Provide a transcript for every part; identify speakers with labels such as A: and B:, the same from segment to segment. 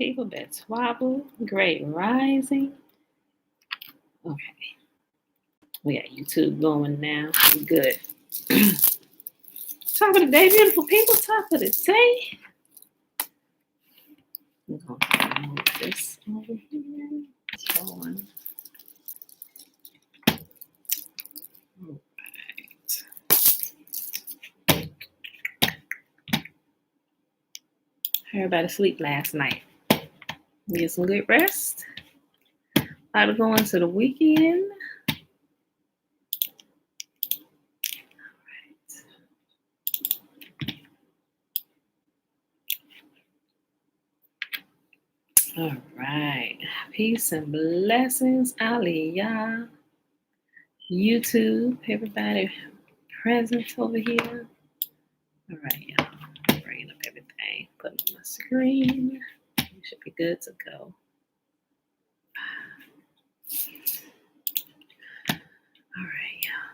A: people, Betswabble, Great Rising. Okay. We got YouTube going now. We good. Top of the day, beautiful people. Top of the day. I'm going to move this over here. It's going. All right. Everybody sleep last night. Get some good rest. About to go into the weekend. All right. Peace and blessings, Aliyah. YouTube, everybody present over here. All right, y'all. I'm bringing up everything, putting on my screen. We should be good to go. All right, y'all.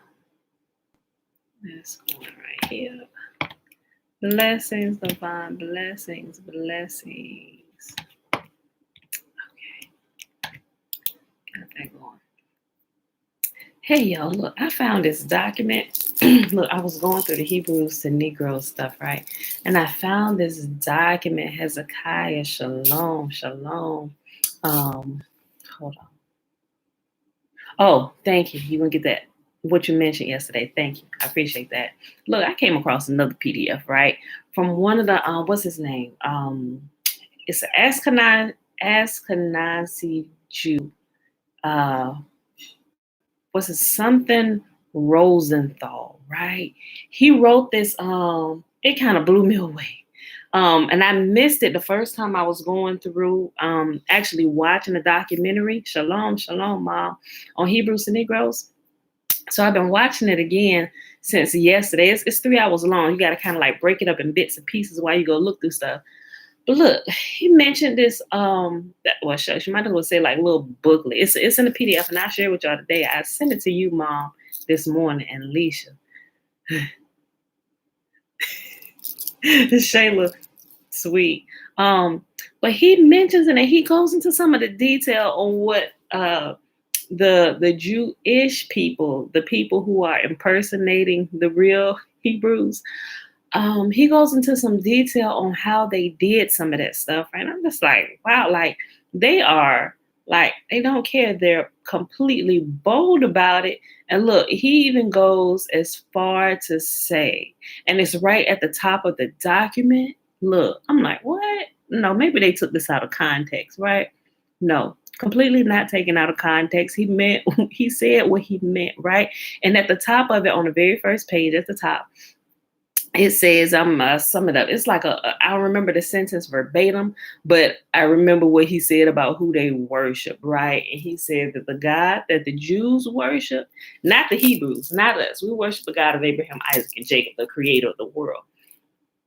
A: Let's go right here. Blessings, divine blessings, blessings. Okay. Got that going. Hey, y'all, look, I found this document. Look, I was going through the Hebrews to Negro stuff, right? And I found this document, Hezekiah, Shalom. Hold on. Oh, thank you. You gonna get that, what you mentioned yesterday. Thank you. I appreciate that. Look, I came across another PDF, right? From one of the, what's his name? It's an Ashkenazi Jew. Was it something Rosenthal, right? He wrote this, it kind of blew me away. And I missed it the first time I was going through, actually watching the documentary, Shalom, Mom, on Hebrews to Negroes. So I've been watching it again since yesterday. It's 3 hours long. You got to kind of like break it up in bits and pieces while you go look through stuff. But look, he mentioned this, shucks, you might as well say like a little booklet. It's in the PDF, and I'll share with y'all today. I sent it to you, Mom, this morning, and Alicia. Shayla, sweet. But he mentions it, and he goes into some of the detail on what the Joo-ish people, the people who are impersonating the real Hebrews, he goes into some detail on how they did some of that stuff. And I'm just like, wow, like they are like, they don't care. They're completely bold about it. And look, he even goes as far to say, and it's right at the top of the document. Look, I'm like, what? No, maybe they took this out of context, right? No, completely not taken out of context. He said what he meant, right? And at the top of it, on the very first page at the top, it says, I'm sum it up. It's like I don't remember the sentence verbatim, but I remember what he said about who they worship, right? And he said that the God that the Jews worship, not the Hebrews, not us, we worship the God of Abraham, Isaac, and Jacob, the creator of the world.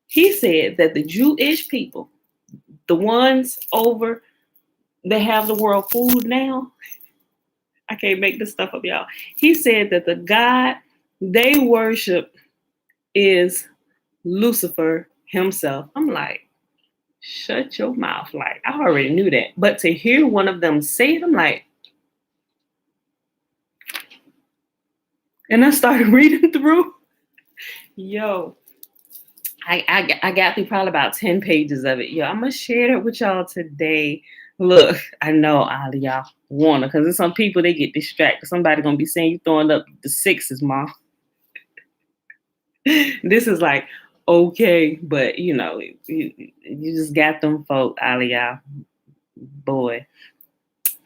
A: He said that the Joo-ish people, the ones over that have the world food now, I can't make this stuff up, y'all. He said that the God they worship is Lucifer himself. I'm like, shut your mouth. Like, I already knew that. But to hear one of them say it, I'm like, and I started reading through. Yo, I got through probably about 10 pages of it. Yo, I'm going to share it with y'all today. Look, I know all of y'all want to, because there's some people, they get distracted. Somebody going to be saying you throwing up the sixes, Mom. This is like, okay, but you know, you just got them folk, all of y'all, boy.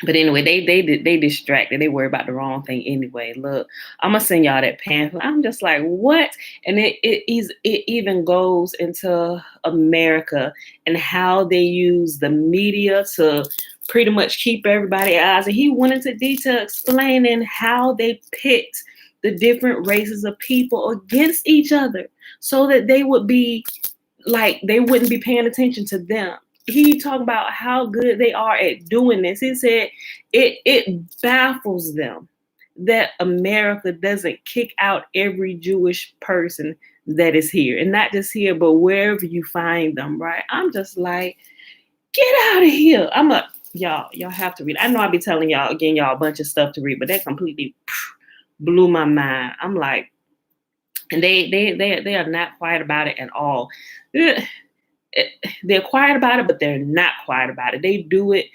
A: But anyway, they distracted. They worry about the wrong thing anyway. Look, I'm gonna send y'all that pamphlet. I'm just like, what? And it even goes into America and how they use the media to pretty much keep everybody's eyes. And he went into detail explaining how they picked the different races of people against each other so that they would be like, they wouldn't be paying attention to them. He talked about how good they are at doing this. He said it baffles them that America doesn't kick out every Jewish person that is here. And not just here, but wherever you find them, right? I'm just like, Get out of here. Y'all have to read. I know I be telling y'all again, y'all a bunch of stuff to read, but that completely blew my mind. I'm like, and they are not quiet about it at all. They're quiet about it, but they're not quiet about it. They do it.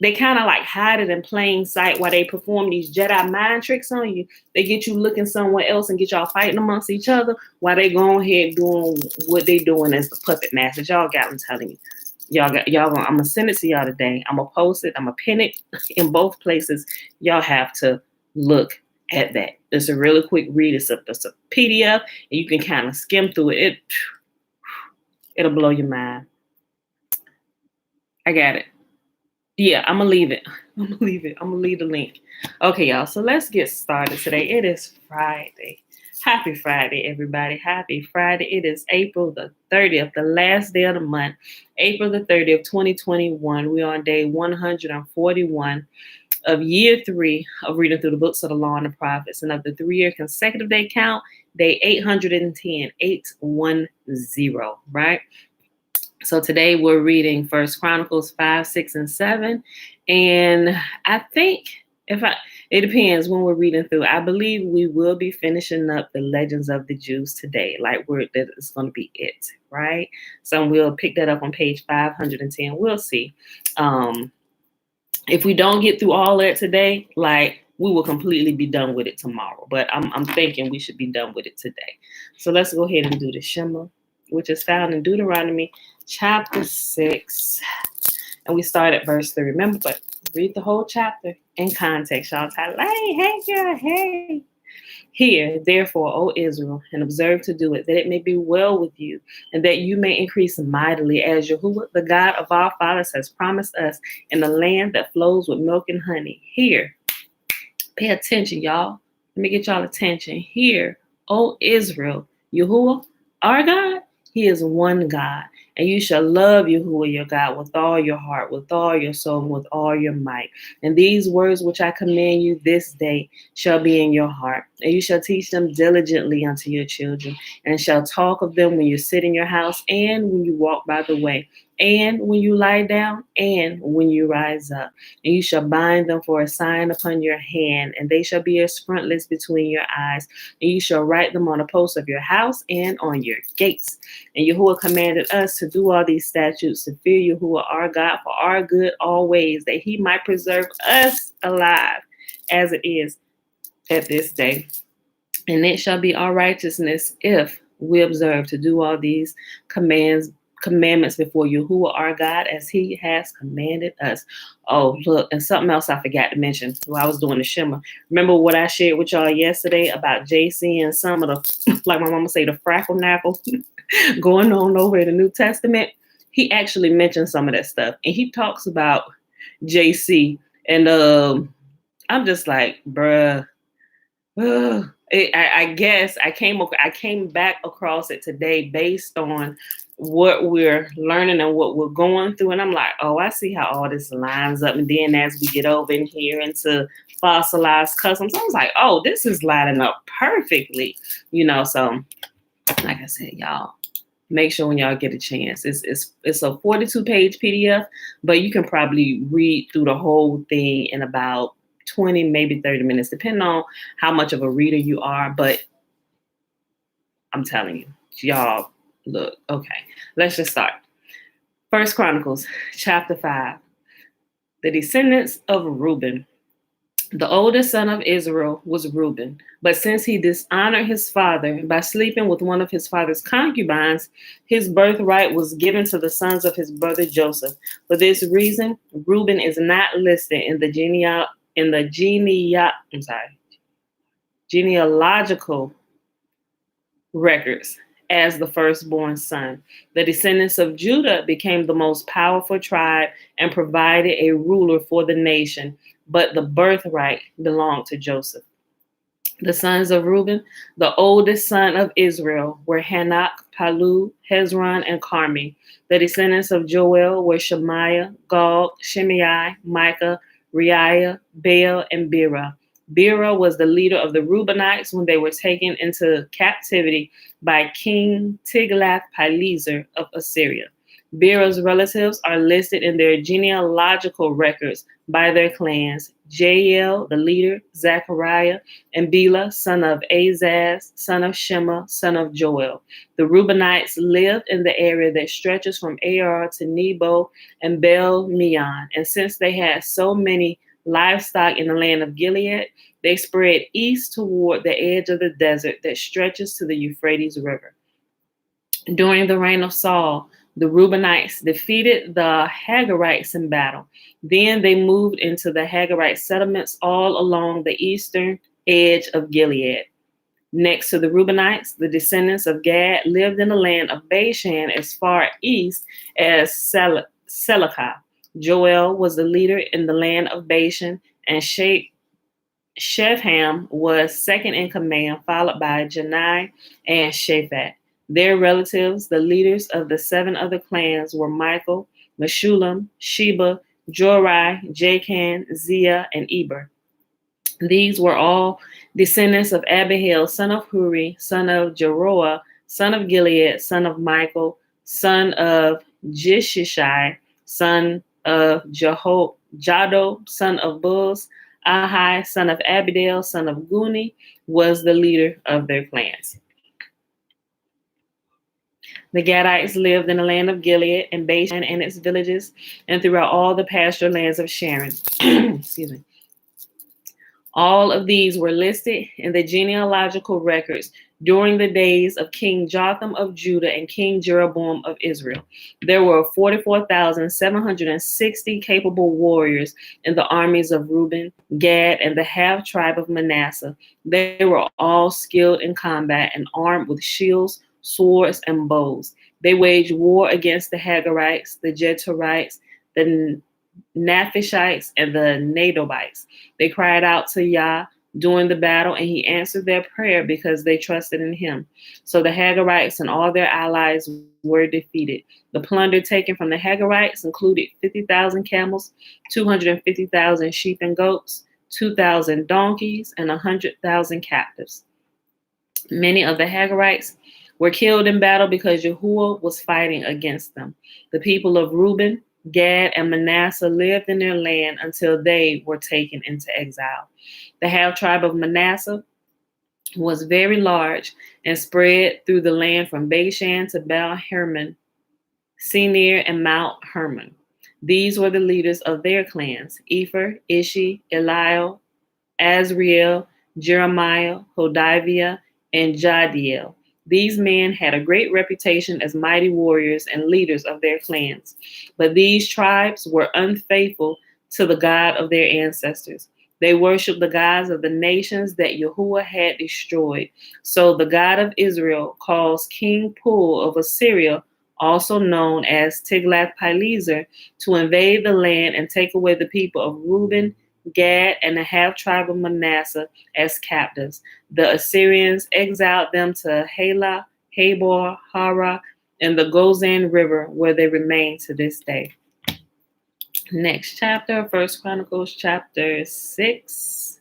A: They kind of like hide it in plain sight while they perform these Jedi mind tricks on you. They get you looking somewhere else and get y'all fighting amongst each other while they go ahead doing what they doing as the puppet masters. Y'all got, I'm telling you. I'm gonna send it to y'all today. I'm gonna post it. I'm gonna pin it in both places. Y'all have to look at that. It's a really quick read. It's a PDF, and you can kind of skim through it. It'll blow your mind. I got it. Yeah, I'm gonna leave it. I'm gonna leave the link. Okay, y'all. So let's get started today. It is Friday. Happy Friday, everybody. Happy Friday. It is April the 30th, the last day of the month. April the 30th, 2021. We're on day 141 of year 3 of reading through the books of the law and the prophets. And of the 3-year consecutive day count, day 810, 810, right? So today we're reading First Chronicles 5, 6, and 7. And I think it depends when we're reading through. I believe we will be finishing up the Legends of the Jews today. That is going to be it, right? So we'll pick that up on page 510. We'll see. If we don't get through all that today, we will completely be done with it tomorrow. But I'm thinking we should be done with it today. So let's go ahead and do the Shema, which is found in Deuteronomy Chapter 6. And we start at verse 3. Remember, but read the whole chapter in context. Y'all type, hey. Hear, therefore, O Israel, and observe to do it, that it may be well with you, and that you may increase mightily, as Yahuwah, the God of our fathers, has promised us, in a land that flows with milk and honey. Hear, pay attention, y'all. Let me get y'all attention. Hear, O Israel, Yahuwah, our God, He is one God. And you shall love Yahuwah your God with all your heart, with all your soul, and with all your might. And these words which I command you this day shall be in your heart. And you shall teach them diligently unto your children, and shall talk of them when you sit in your house, and when you walk by the way, and when you lie down, and when you rise up. And you shall bind them for a sign upon your hand, and they shall be as frontlets between your eyes. And you shall write them on the posts of your house and on your gates. And Yahuwah commanded us to do all these statutes, to fear Yahuwah our God for our good always, that He might preserve us alive as it is at this day. And it shall be our righteousness if we observe to do all these commandments before Yahuwah our God, as He has commanded us. Oh, look, and something else I forgot to mention while I was doing the Shema. Remember what I shared with y'all yesterday about JC and some of the, like my mama say, the frackle knackle going on over in the New Testament? He actually mentioned some of that stuff, and he talks about JC, and I'm just like, bruh. I guess I came back across it today based on what we're learning and what we're going through, and I'm like, oh, I see how all this lines up. And then as we get over in here into fossilized customs, I was like, oh, this is lining up perfectly, So, like I said, y'all, make sure when y'all get a chance, it's a 42-page PDF, but you can probably read through the whole thing in about 20, maybe 30 minutes, depending on how much of a reader you are. But I'm telling you, y'all, look, okay, let's just start. First Chronicles Chapter 5. The descendants of Reuben. The oldest son of Israel was Reuben, but since he dishonored his father by sleeping with one of his father's concubines, his birthright was given to the sons of his brother Joseph. For this reason, Reuben is not listed in the genealogical records as the firstborn son. The descendants of Judah became the most powerful tribe and provided a ruler for the nation, but the birthright belonged to Joseph. The sons of Reuben, the oldest son of Israel, were Hanok, Palu, Hezron, and Carmi. The descendants of Joel were Shemaiah, Gog, Shimei, Micah, Reiah, Baal, and Bera. Bera was the leader of the Reubenites when they were taken into captivity by King Tiglath-Pileser of Assyria. Bera's relatives are listed in their genealogical records by their clans: Jael, the leader, Zechariah, and Bela, son of Azaz, son of Shema, son of Joel. The Reubenites lived in the area that stretches from Ar to Nebo and Bel Meon, and since they had so many livestock in the land of Gilead, they spread east toward the edge of the desert that stretches to the Euphrates River. During the reign of Saul, the Reubenites defeated the Hagarites in battle. Then they moved into the Hagarite settlements all along the eastern edge of Gilead. Next to the Reubenites, the descendants of Gad lived in the land of Bashan as far east as Selecah. Joel was the leader in the land of Bashan, and Shepham was second in command, followed by Janai and Shaphat. Their relatives, the leaders of the 7 other clans, were Michael, Meshullam, Sheba, Jorai, Jachan, Zia, and Eber. These were all descendants of Abihail, son of Huri, son of Jeroah, son of Gilead, son of Michael, son of Jishishai, son of Jado, son of Buz. Ahai, son of Abidel, son of Guni, was the leader of their clans. The Gadites lived in the land of Gilead and Bashan and its villages, and throughout all the pasture lands of Sharon. Excuse me. All of these were listed in the genealogical records during the days of King Jotham of Judah and King Jeroboam of Israel. There were 44,760 capable warriors in the armies of Reuben, Gad, and the half tribe of Manasseh. They were all skilled in combat and armed with shields, swords, and bows. They waged war against the Hagarites, the Jetorites, the Naphishites, and the Nadobites. They cried out to Yah during the battle, and he answered their prayer because they trusted in him. So the Hagarites and all their allies were defeated. The plunder taken from the Hagarites included 50,000 camels, 250,000 sheep and goats, 2,000 donkeys, and 100,000 captives. Many of the Hagarites were killed in battle because Yahuwah was fighting against them. The people of Reuben, Gad, and Manasseh lived in their land until they were taken into exile. The half tribe of Manasseh was very large and spread through the land from Bashan to Baal Hermon, Senir, and Mount Hermon. These were the leaders of their clans: Epher, Ishi, Eliel, Azriel, Jeremiah, Hodiviah, and Jadiel. These men had a great reputation as mighty warriors and leaders of their clans. But these tribes were unfaithful to the God of their ancestors. They worshiped the gods of the nations that Yahuwah had destroyed. So the God of Israel caused King Pul of Assyria, also known as Tiglath-Pileser, to invade the land and take away the people of Reuben, Gad, and the half tribe of Manasseh as captives. The Assyrians exiled them to Halah, Habor, Hara, and the Gozan River, where they remain to this day. Next chapter, 1 Chronicles chapter 6.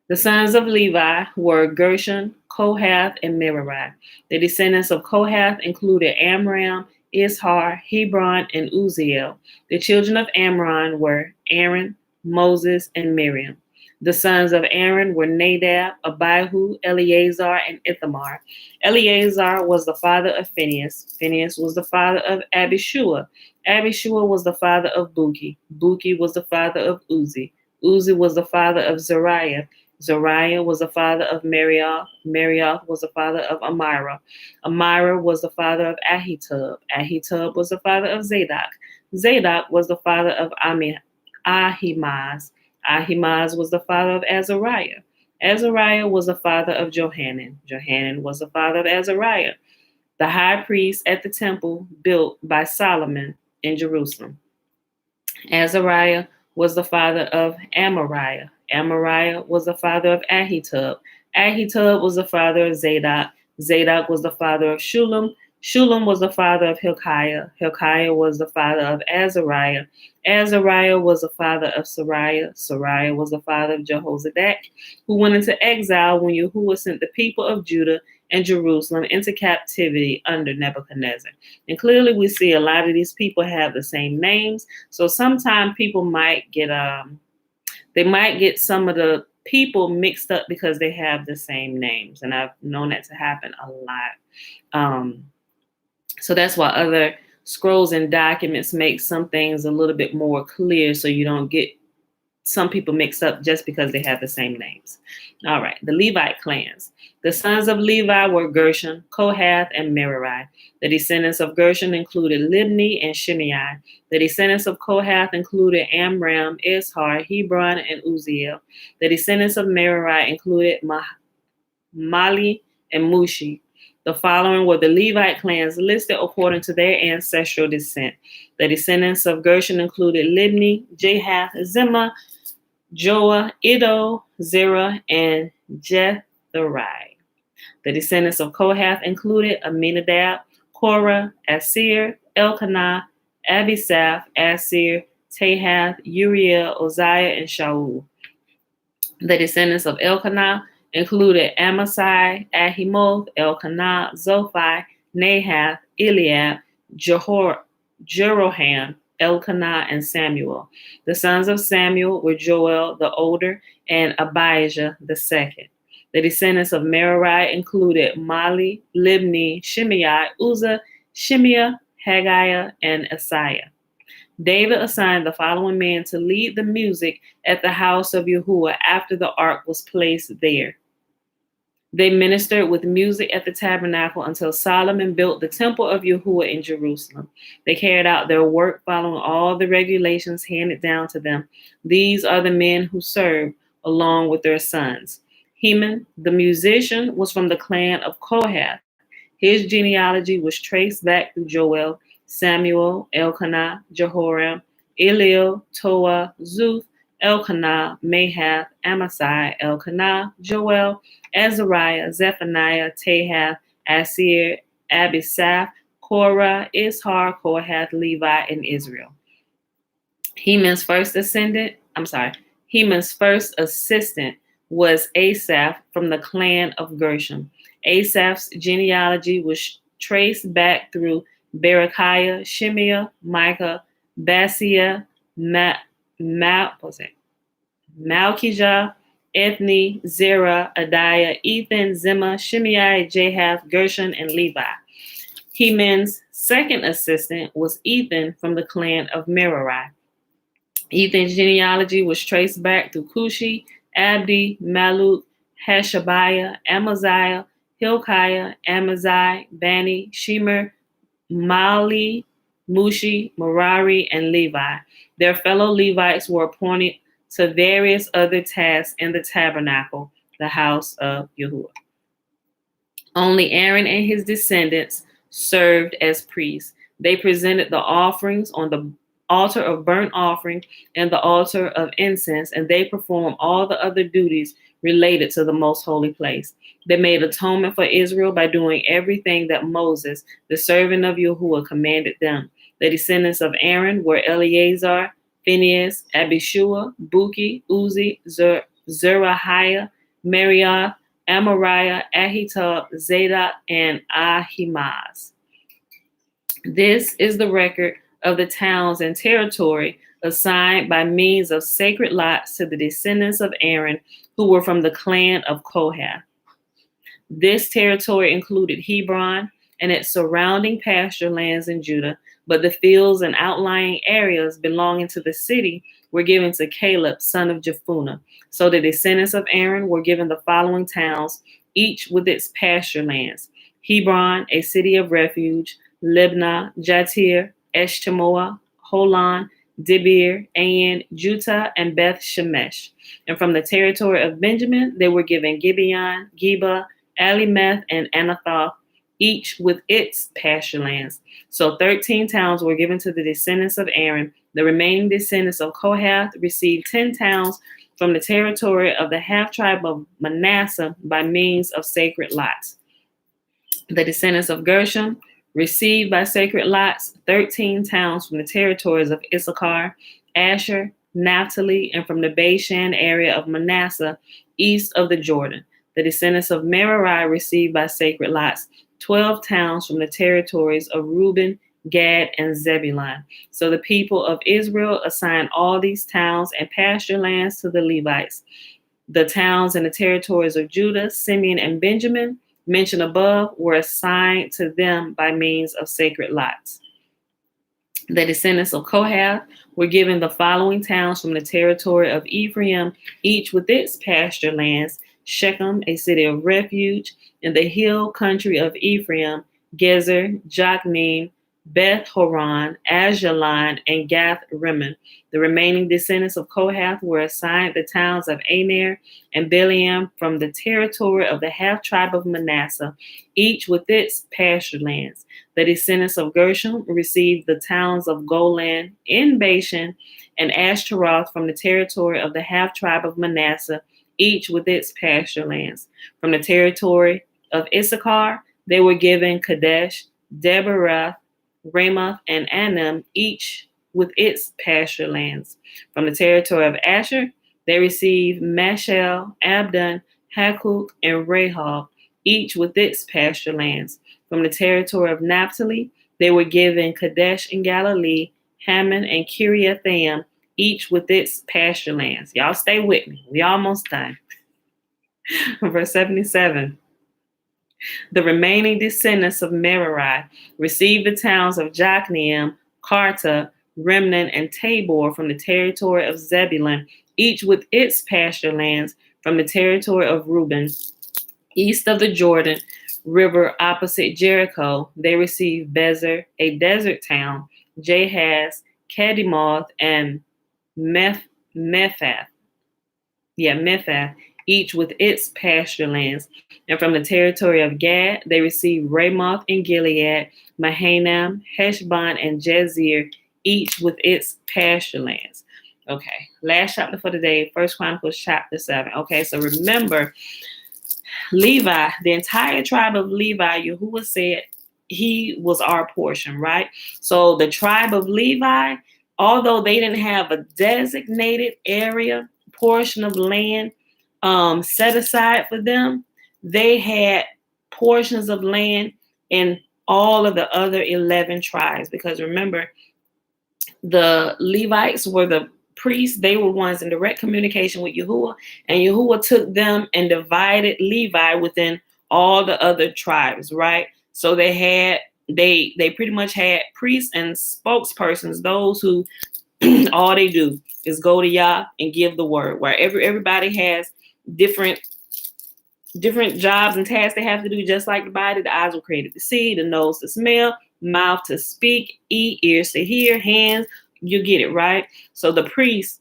A: The sons of Levi were Gershon, Kohath, and Merari. The descendants of Kohath included Amram, Ishar, Hebron, and Uzziel. The children of Amram were Aaron, Moses, and Miriam. The sons of Aaron were Nadab, Abihu, Eleazar, and Ithamar. Eleazar was the father of Phinehas. Phinehas was the father of Abishua. Abishua was the father of Buki. Buki was the father of Uzi. Uzi was the father of Zariah. Zariah was the father of Marioth. Marioth was the father of Amira. Amira was the father of Ahitub. Ahitub was the father of Zadok. Zadok was the father of Ahimaaz. Ahimaaz was the father of Azariah. Azariah was the father of Johanan. Johanan was the father of Azariah, the high priest at the temple built by Solomon in Jerusalem. Azariah was the father of Amariah. Amariah was the father of Ahitub. Ahitub was the father of Zadok. Zadok was the father of Shullam. Shullam was the father of Hilkiah. Hilkiah was the father of Azariah. Azariah was the father of Sariah. Sariah was the father of Jehozadak, who went into exile when Yahuwah sent the people of Judah and Jerusalem into captivity under Nebuchadnezzar. And clearly we see a lot of these people have the same names. So sometimes people might get some of the people mixed up because they have the same names. And I've known that to happen a lot. So that's why other scrolls and documents make some things a little bit more clear so you don't get some people mixed up just because they have the same names. All right, the Levite clans. The sons of Levi were Gershon, Kohath, and Merari. The descendants of Gershon included Libni and Shimei. The descendants of Kohath included Amram, Ishar, Hebron, and Uzziel. The descendants of Merari included Mali and Mushi. The following were the Levite clans listed according to their ancestral descent. The descendants of Gershon included Libni, Jahath, Zimmah, Joah, Iddo, Zerah, and Jetheri. The descendants of Kohath included Aminadab, Korah, Asir, Elkanah, Abisaph, Asir, Tahath, Uriel, Uzziah, and Shaul. The descendants of Elkanah included Amasai, Ahimoth, Elkanah, Zophai, Nahath, Eliab, Jeroham, Elkanah, and Samuel. The sons of Samuel were Joel the older and Abijah the second. The descendants of Merari included Mali, Libni, Shimei, Uzzah, Shimea, Haggai, and Asaiah. David assigned the following men to lead the music at the house of Yahuwah after the ark was placed there. They ministered with music at the tabernacle until Solomon built the temple of Yahuwah in Jerusalem. They carried out their work following all the regulations handed down to them. These are the men who served along with their sons. Haman, the musician, was from the clan of Kohath. His genealogy was traced back through Joel, Samuel, Elkanah, Jehoram, Eliel, Toa, Zuth, Elkanah, Mahath, Amasai, Elkanah, Joel, Azariah, Zephaniah, Tahath, Asir, Abisaph, Korah, Ishar, Kohath, Levi, and Israel. Haman's first assistant was Asaph from the clan of Gershon. Asaph's genealogy was traced back through Berechiah, Shimea, Micah, Basia, Malchijah, Ethni, Zerah, Adiah, Ethan, Zimmah, Shimei, Jahath, Gershon, and Levi. Haman's second assistant was Ethan from the clan of Merari. Ethan's genealogy was traced back through Cushi, Abdi, Maluk, Hashabiah, Amaziah, Hilkiah, Amaziah, Bani, Shemer, Mali, Mushi, Merari, and Levi. Their fellow Levites were appointed to various other tasks in the tabernacle, the house of Yahuwah. Only Aaron and his descendants served as priests. They presented the offerings on the altar of burnt offering and the altar of incense, and they performed all the other duties related to the most holy place. They made atonement for Israel by doing everything that Moses, the servant of Yahuwah, commanded them. The descendants of Aaron were Eleazar, Phinehas, Abishua, Buki, Uzi, Zerahiah, Merioth, Amariah, Ahitub, Zadok, and Ahimaaz. This is the record of the towns and territory assigned by means of sacred lots to the descendants of Aaron who were from the clan of Kohath. This territory included Hebron and its surrounding pasture lands in Judah, but the fields and outlying areas belonging to the city were given to Caleb, son of Jephunneh. So the descendants of Aaron were given the following towns, each with its pasture lands: Hebron, a city of refuge; Libnah, Jatir, Eshtemoa, Holon, Dibir, Ain, Juttah, and Beth Shemesh. And from the territory of Benjamin, they were given Gibeon, Geba, Alimeth, and Anathoth, each with its pasture lands. So 13 towns were given to the descendants of Aaron. The remaining descendants of Kohath received 10 towns from the territory of the half-tribe of Manasseh by means of sacred lots. The descendants of Gershon received by sacred lots 13 towns from the territories of Issachar, Asher, Naphtali, and from the Bashan area of Manasseh, east of the Jordan. The descendants of Merari received by sacred lots 12 towns from the territories of Reuben, Gad, and Zebulun. So the people of Israel assigned all these towns and pasture lands to the Levites. The towns and the territories of Judah, Simeon, and Benjamin, mentioned above, were assigned to them by means of sacred lots. The descendants of Kohath were given the following towns from the territory of Ephraim, each with its pasture lands: Shechem, a city of refuge, in the hill country of Ephraim, Gezer, Jokneam, Beth Horon, Ajalon, and Gath Rimmon. The remaining descendants of Kohath were assigned the towns of Aner and Bileam from the territory of the half tribe of Manasseh, each with its pasture lands. The descendants of Gershom received the towns of Golan, in Bashan, and Ashtaroth from the territory of the half tribe of Manasseh, each with its pasture lands. From the territory of Issachar, they were given Kadesh, Deborah, Ramoth, and Anim, each with its pasture lands. From the territory of Asher, they received Mashal, Abdon, Hakuk, and Rehob, each with its pasture lands. From the territory of Naphtali, they were given Kadesh in Galilee, Haman, and Kiriathaim, each with its pasture lands. Y'all stay with me. We almost done. Verse 77. The remaining descendants of Merari received the towns of Jokneam, Karta, Remnon, and Tabor from the territory of Zebulun, each with its pasture lands. From the territory of Reuben, east of the Jordan River opposite Jericho, they received Bezer, a desert town, Jahaz, Kedimoth, and Mephath, each with its pasture lands. And from the territory of Gad, they received Ramoth in Gilead, Mahanaim, Heshbon, and Jezir, each with its pasture lands. Okay, last chapter for today, 1 Chronicles chapter 7. Okay, so remember, Levi, the entire tribe of Levi, Yahuwah said he was our portion, right? So the tribe of Levi, although they didn't have a designated area, portion of land set aside for them, they had portions of land in all of the other 11 tribes. Because remember, the Levites were the priests. They were ones in direct communication with Yahuwah, and Yahuwah took them and divided Levi within all the other tribes, right? So they pretty much had priests and spokespersons, those who all they do is go to Yah and give the word, where everybody has different jobs and tasks they have to do, just like the body. The eyes were created to see, the nose to smell, mouth to speak, ears to hear, hands, you get it, right? So the priests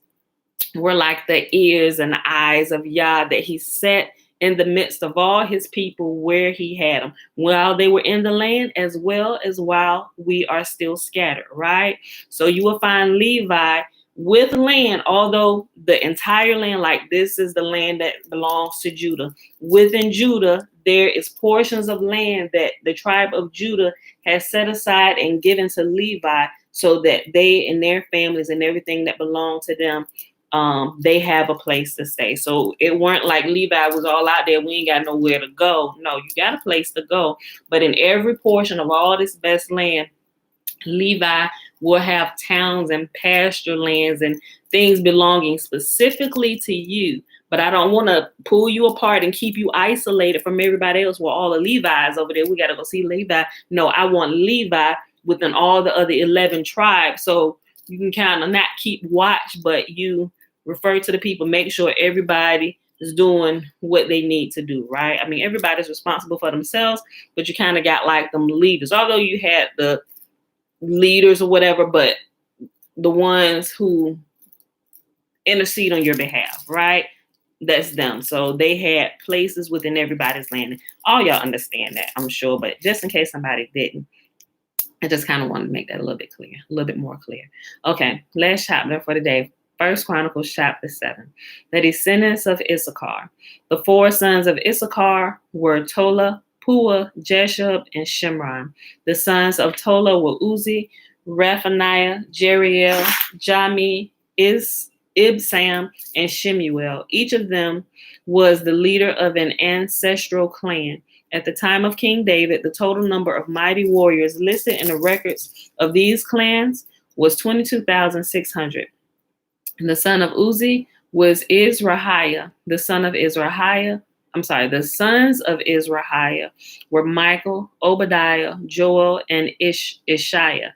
A: were like the ears and the eyes of Yah that he set in the midst of all his people where he had them, while they were in the land, as well as while we are still scattered, right? So you will find Levi with land, although the entire land, like this is the land that belongs to Judah. Within Judah, there is portions of land that the tribe of Judah has set aside and given to Levi, so that they and their families and everything that belonged to them, they have a place to stay. So it weren't like Levi was all out there, we ain't got nowhere to go. No, you got a place to go. But in every portion of all this best land, Levi will have towns and pasture lands and things belonging specifically to you. But I don't want to pull you apart and keep you isolated from everybody else. Well, all the Levi's over there, we got to go see Levi. No, I want Levi within all the other 11 tribes. So you can kind of not keep watch, but you refer to the people, make sure everybody is doing what they need to do, right? I mean, everybody's responsible for themselves, but you kind of got like them leaders, although you had the leaders or whatever, but the ones who intercede on your behalf, right? That's them. So they had places within everybody's land. All y'all understand that, I'm sure, but just in case somebody didn't, I just kind of wanted to make that a little bit more clear. Okay, last chapter for today, 1 Chronicles chapter 7. The descendants of Issachar. The four sons of Issachar were Tola, Pua, Jeshub, and Shimron. The sons of Tola were Uzi, Raphaniah, Jeriel, Jami, Ibsam, and Shemuel. Each of them was the leader of an ancestral clan. At the time of King David, the total number of mighty warriors listed in the records of these clans was 22,600. The son of Uzi was Izrahiah. The sons of Izrahiah were Michael, Obadiah, Joel, and Ishiah.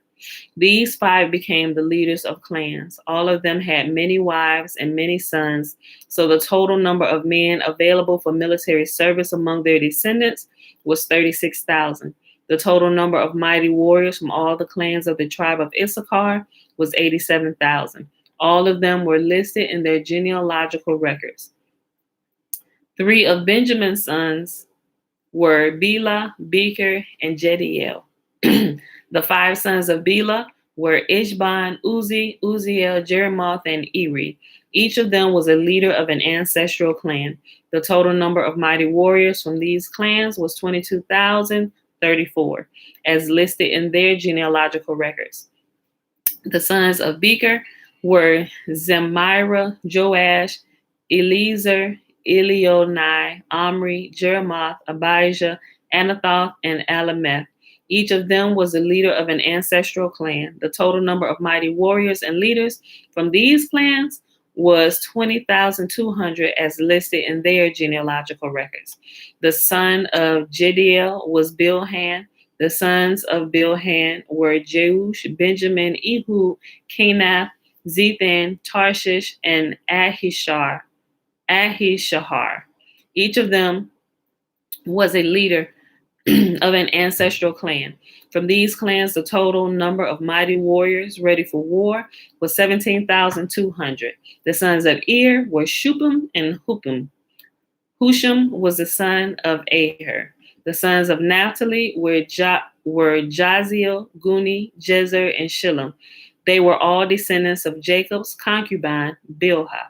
A: These five became the leaders of clans. All of them had many wives and many sons, so the total number of men available for military service among their descendants was 36,000. The total number of mighty warriors from all the clans of the tribe of Issachar was 87,000. All of them were listed in their genealogical records. 3 of Benjamin's sons were Bela, Becher, and Jediel. The 5 sons of Bela were Ishban, Uzi, Uziel, Jeremoth, and Eri. Each of them was a leader of an ancestral clan. The total number of mighty warriors from these clans was 22,034, as listed in their genealogical records. The sons of Becher were Zemira, Joash, Eliezer, Elionai, Omri, Jeremoth, Abijah, Anathoth, and Alameth. Each of them was the leader of an ancestral clan. The total number of mighty warriors and leaders from these clans was 20,200 as listed in their genealogical records. The son of Jediel was Bilhan. The sons of Bilhan were Jeush, Benjamin, Ehud, Kenath, Zethan, Tarshish, and Ahishahar. Each of them was a leader of an ancestral clan. From these clans, the total number of mighty warriors ready for war was 17,200. The sons of Ir were Shupim and Hupim. Husham was the son of Aher. The sons of Naphtali were Jaziel, Guni, Jezer, and Shillem. They were all descendants of Jacob's concubine, Bilhah.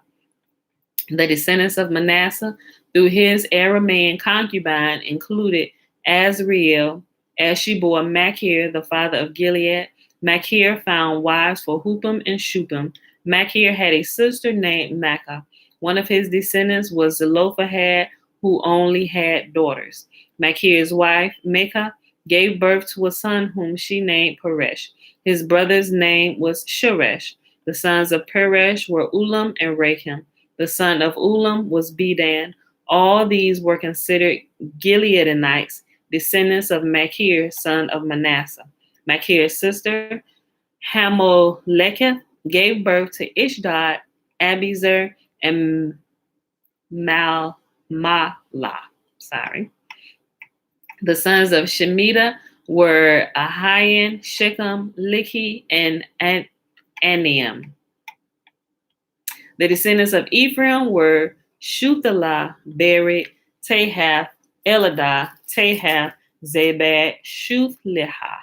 A: The descendants of Manasseh through his Aramean concubine included Azriel, as she bore Machir, the father of Gilead. Machir found wives for Hupim and Shupim. Machir had a sister named Makkah. One of his descendants was Zelophehad, who only had daughters. Machir's wife, Makkah, gave birth to a son whom she named Peresh. His brother's name was Sheresh. The sons of Peresh were Ulam and Racham. The son of Ulam was Bedan. All these were considered Gileadites, descendants of Machir, son of Manasseh. Machir's sister, Hamoleketh, gave birth to Ishdad, Abiezer, and Malmalah. The sons of Shemitah were Ahian, Shechem, Likhi, and Aniam. The descendants of Ephraim were Shuthelah, Berit, Tahath, Eladah, Tahath, Zabad, Shuthliha,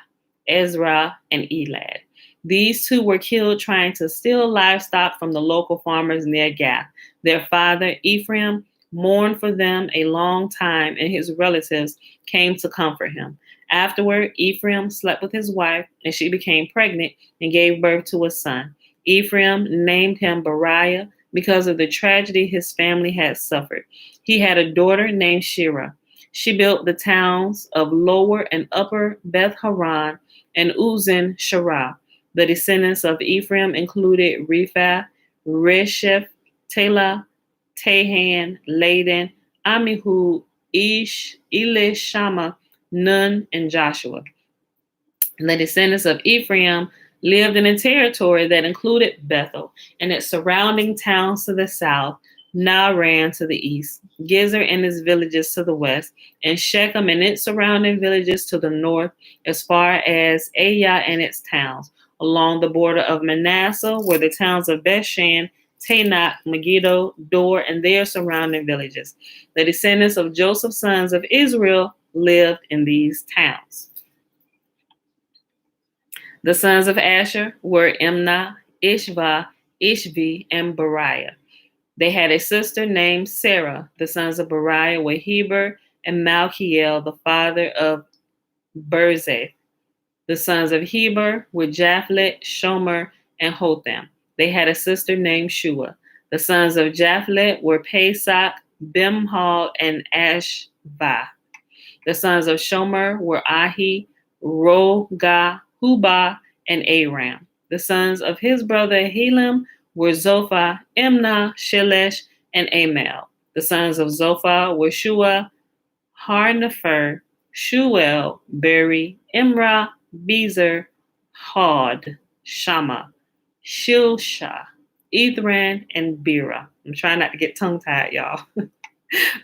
A: Ezra, and Elad. These 2 were killed trying to steal livestock from the local farmers near Gath. Their father, Ephraim, mourned for them a long time, and his relatives came to comfort him. Afterward, Ephraim slept with his wife, and she became pregnant and gave birth to a son. Ephraim named him Beriah because of the tragedy his family had suffered. He had a daughter named Shira. She built the towns of Lower and Upper Beth Haran and Uzan Shara. The descendants of Ephraim included Rephath, Resheph, Tela, Tahan, Ladan, Amihud, Elishama, Nun, and Joshua. The descendants of Ephraim lived in a territory that included Bethel and its surrounding towns to the south, Naaran to the east, Gezer and its villages to the west, and Shechem and its surrounding villages to the north, as far as Ayah and its towns. Along the border of Manasseh were the towns of Bethshan, Tanakh, Megiddo, Dor, and their surrounding villages. The descendants of Joseph's sons of Israel lived in these towns. The sons of Asher were Imnah, Ishva, Ishvi, and Beriah. They had a sister named Sarah. The sons of Beriah were Heber and Malchiel, the father of Berzeth. The sons of Heber were Japhlet, Shomer, and Hotham. They had a sister named Shua. The sons of Japhlet were Pesach, Bimhal, and Ashva. The sons of Shomer were Ahi, Roga, Huba, and Aram. The sons of his brother Helam were Zophah, Imnah, Shelesh, and Amal. The sons of Zophah were Shua, Harnefer, Shuel, Beri, Imrah, Bezer, Hod, Shama, Shilsha, Ithran, and Bera. I'm trying not to get tongue-tied, y'all.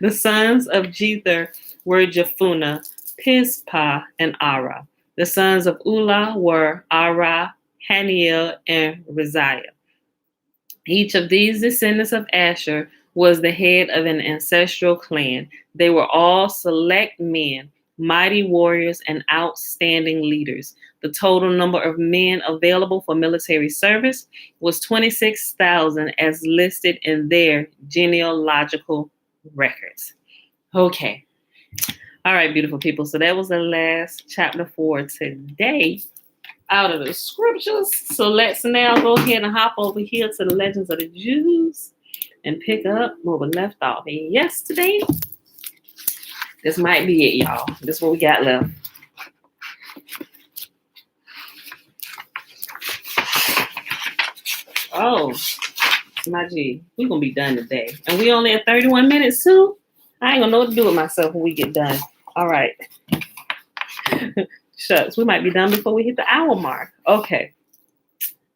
A: The sons of Jether were Jephunneh, Pispa, and Ara. The sons of Ulah were Ara, Haniel, and Raziah. Each of these descendants of Asher was the head of an ancestral clan. They were all select men, mighty warriors, and outstanding leaders. The total number of men available for military service was 26,000 as listed in their genealogical records. Okay. All right, beautiful people. So that was the last chapter for today out of the scriptures. So let's now go ahead and hop over here to the Legends of the Jews and pick up where we left off yesterday. This might be it, y'all. This is what we got left. Oh, my G. We're going to be done today. And we only at 31 minutes, too. I ain't going to know what to do with myself when we get done. All right. Shucks, we might be done before we hit the hour mark. Okay.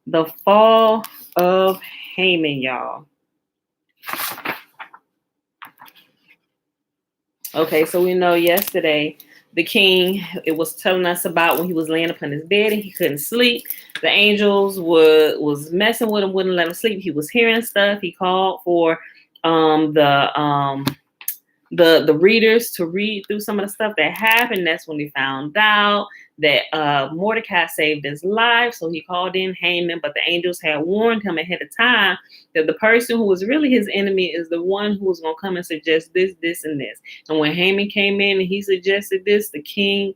A: The fall of Haman, y'all. Okay, so we know yesterday the king, it was telling us about when he was laying upon his bed and he couldn't sleep. The angels was messing with him, wouldn't let him sleep. He was hearing stuff. He called for the readers to read through some of the stuff that happened. That's when he found out that Mordecai saved his life. So he called in Haman, but the angels had warned him ahead of time that the person who was really his enemy is the one who was going to come and suggest this, this, and this. And when Haman came in and he suggested this, the king,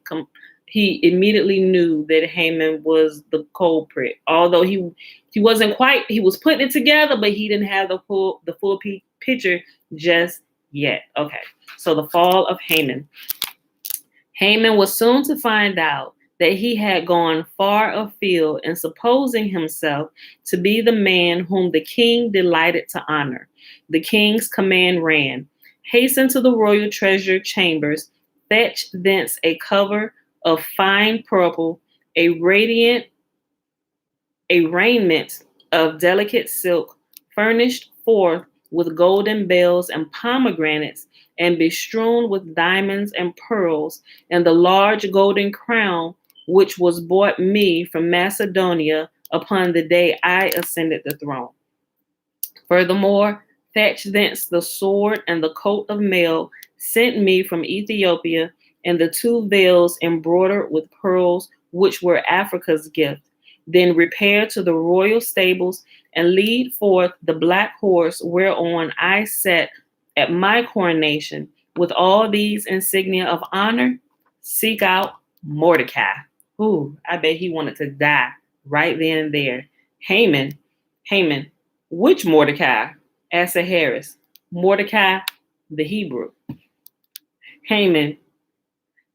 A: he immediately knew that Haman was the culprit. Although he wasn't quite, he was putting it together, but he didn't have the full picture just yet. Okay, so the fall of Haman. Haman was soon to find out that he had gone far afield in supposing himself to be the man whom the king delighted to honor. The king's command ran, "Hasten to the royal treasure chambers, fetch thence a cover of fine purple, a raiment of delicate silk, furnished forth with golden bells and pomegranates, and bestrewn with diamonds and pearls, and the large golden crown which was brought me from Macedonia upon the day I ascended the throne. Furthermore, fetch thence the sword and the coat of mail sent me from Ethiopia, and the 2 veils embroidered with pearls, which were Africa's gift. Then repair to the royal stables and lead forth the black horse whereon I sat at my coronation. With all these insignia of honor, seek out Mordecai." Ooh, I bet he wanted to die right then and there. Haman, which Mordecai? Ahasuerus. Mordecai, the Hebrew. Haman,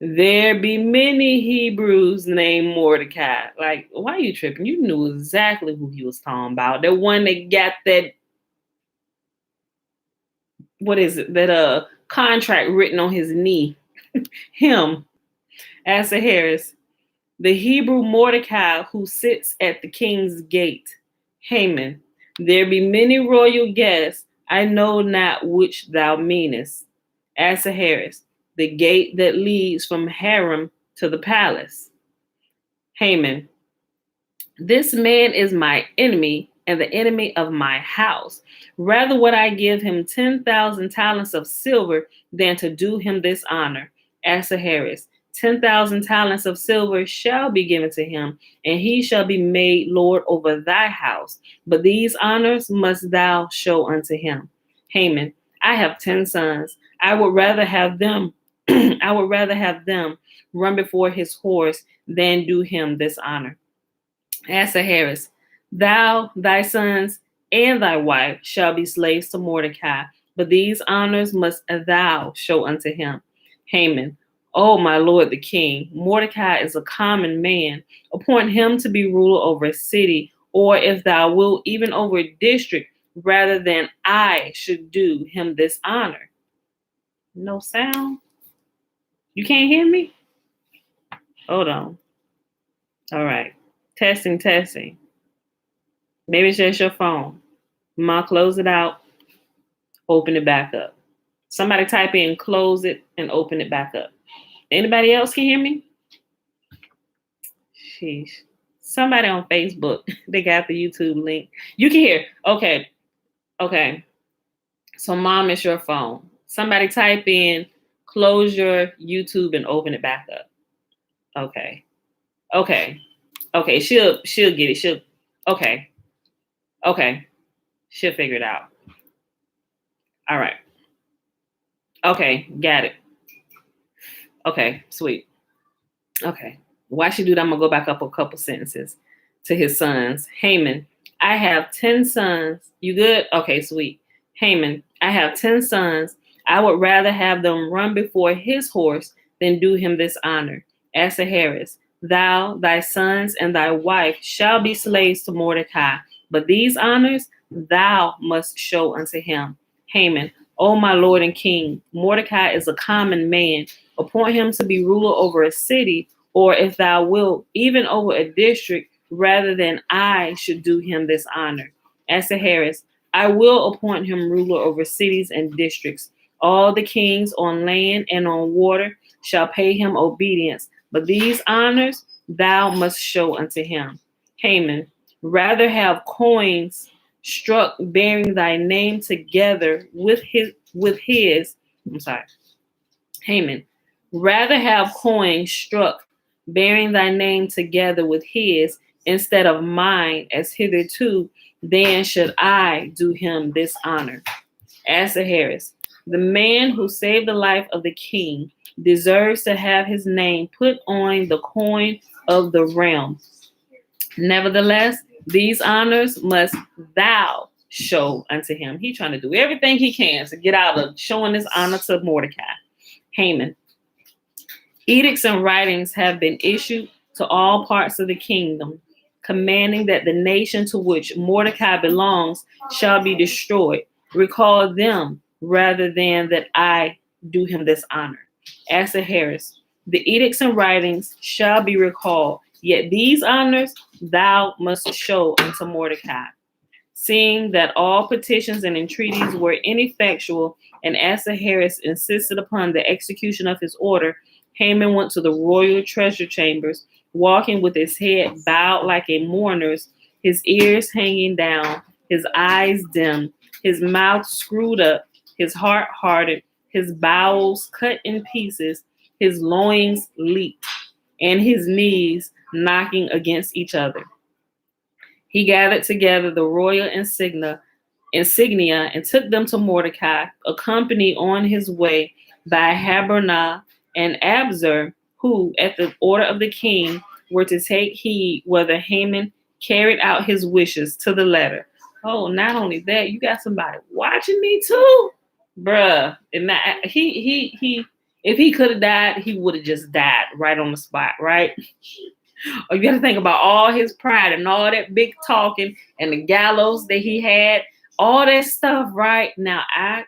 A: there be many Hebrews named Mordecai. Like, why are you tripping? You knew exactly who he was talking about. The one that got that, what is it? That contract written on his knee. Him, Ahasuerus, the Hebrew Mordecai who sits at the king's gate. Haman, there be many royal guests. I know not which thou meanest. Ahasuerus, the gate that leads from harem to the palace. Haman, this man is my enemy and the enemy of my house. Rather would I give him 10,000 talents of silver than to do him this honor. Ahasuerus, 10,000 talents of silver shall be given to him, and he shall be made Lord over thy house. But these honors must thou show unto him. Haman, I have 10 sons. I would rather have them run before his horse than do him this honor. Ahasuerus, Thou, thy sons, and thy wife shall be slaves to Mordecai, but these honors must thou show unto him. Haman, O my lord the king, Mordecai is a common man. Appoint him to be ruler over a city, or if thou wilt, even over a district, rather than I should do him this honor. No sound? You can't hear me? Hold on. All right. Testing, testing. Maybe it's just your phone. Ma, close it out. Open it back up. Somebody type in close it and open it back up. Anybody else can hear me? Sheesh. Somebody on Facebook, they got the YouTube link. You can hear. Okay. Okay. So mom, it's your phone. Somebody type in close your YouTube and open it back up. Okay. Okay. Okay. She'll get it. Okay. Okay. She'll figure it out. All right. Okay, got it. Okay, sweet. Okay. While she do that, I'm going to go back up a couple sentences to his sons. Haman, I have 10 sons. You good? Okay, sweet. Haman, I have 10 sons. I would rather have them run before his horse than do him this honor. Ahasuerus, thou, thy sons, and thy wife shall be slaves to Mordecai, but these honors thou must show unto him. Haman, O my lord and king, Mordecai is a common man. Appoint him to be ruler over a city, or if thou wilt, even over a district, rather than I should do him this honor. Ahasuerus, I will appoint him ruler over cities and districts. All the kings on land and on water shall pay him obedience, but these honors thou must show unto him. Haman, rather have coins struck bearing thy name together with his. Haman, rather have coins struck bearing thy name together with his instead of mine as hitherto, then should I do him this honor. Ahasuerus, the man who saved the life of the king deserves to have his name put on the coin of the realm. Nevertheless, these honors must thou show unto him. He's trying to do everything he can to get out of showing this honor to Mordecai. Haman, edicts and writings have been issued to all parts of the kingdom, commanding that the nation to which Mordecai belongs shall be destroyed. Recall them rather than that I do him this honor. Ahasuerus, the edicts and writings shall be recalled, yet these honors thou must show unto Mordecai. Seeing that all petitions and entreaties were ineffectual, and Ahasuerus insisted upon the execution of his order, Haman went to the royal treasure chambers, walking with his head bowed like a mourner's, his ears hanging down, his eyes dim, his mouth screwed up, his heart hardened, his bowels cut in pieces, his loins leaped, and his knees knocking against each other. He gathered together the royal insignia and took them to Mordecai, accompanied on his way by Habernah and Abzur, who, at the order of the king, were to take heed whether Haman carried out his wishes to the letter. Oh, not only that, you got somebody watching me too, bruh. And he if he could have died, he would have just died right on the spot, right? Or you got to think about all his pride and all that big talking and the gallows that he had, all that stuff, right? Now I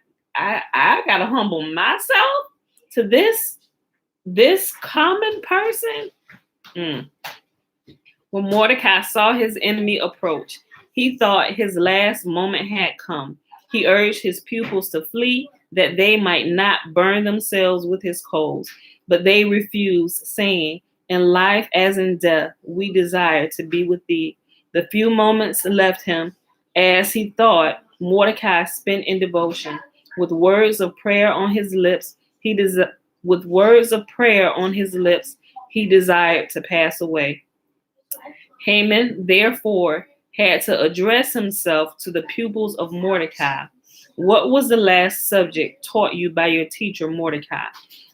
A: gotta humble myself to this common person. When Mordecai saw his enemy approach, he thought his last moment had come. He urged his pupils to flee, that they might not burn themselves with his coals. But they refused, saying, in life as in death, we desire to be with thee. The few moments left him, as he thought, Mordecai spent in devotion. With words of prayer on his lips, he desired to pass away. Haman, therefore, had to address himself to the pupils of Mordecai. What was the last subject taught you by your teacher, Mordecai?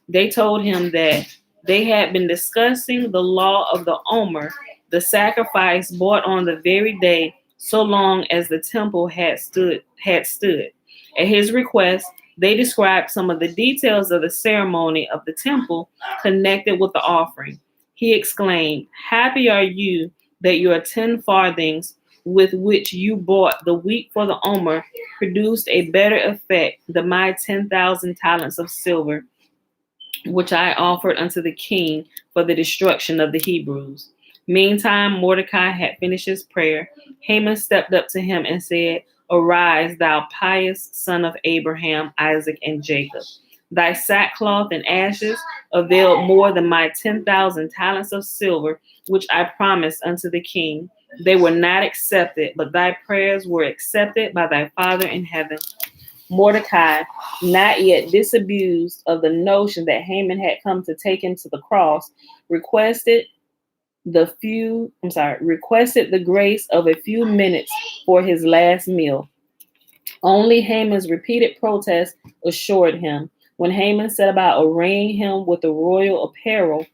A: They told him that they had been discussing the law of the Omer, the sacrifice brought on the very day so long as the temple had stood. At his request, they described some of the details of the ceremony of the temple connected with the offering. He exclaimed, "Happy are you that your 10 farthings with which you bought the wheat for the omer produced a better effect than my 10,000 talents of silver, which I offered unto the king for the destruction of the Hebrews." Meantime, Mordecai had finished his prayer. Haman stepped up to him and said, "Arise, thou pious son of Abraham, Isaac, and Jacob. Thy sackcloth and ashes availed more than my 10,000 talents of silver, which I promised unto the king. They were not accepted, but thy prayers were accepted by thy Father in heaven." Mordecai, not yet disabused of the notion that Haman had come to take him to the cross, requested the grace of a few minutes for his last meal. Only Haman's repeated protests assured him. When Haman set about arraying him with the royal apparel,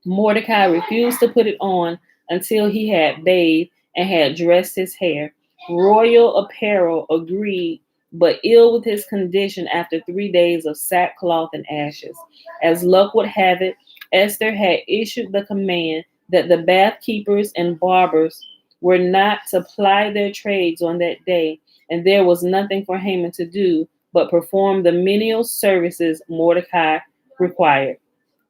A: Mordecai refused to put it on until he had bathed and had dressed his hair. Royal apparel agreed, but ill with his condition after 3 days of sackcloth and ashes. As luck would have it, Esther had issued the command that the bath keepers and barbers were not to ply their trades on that day, and there was nothing for Haman to do but perform the menial services Mordecai required.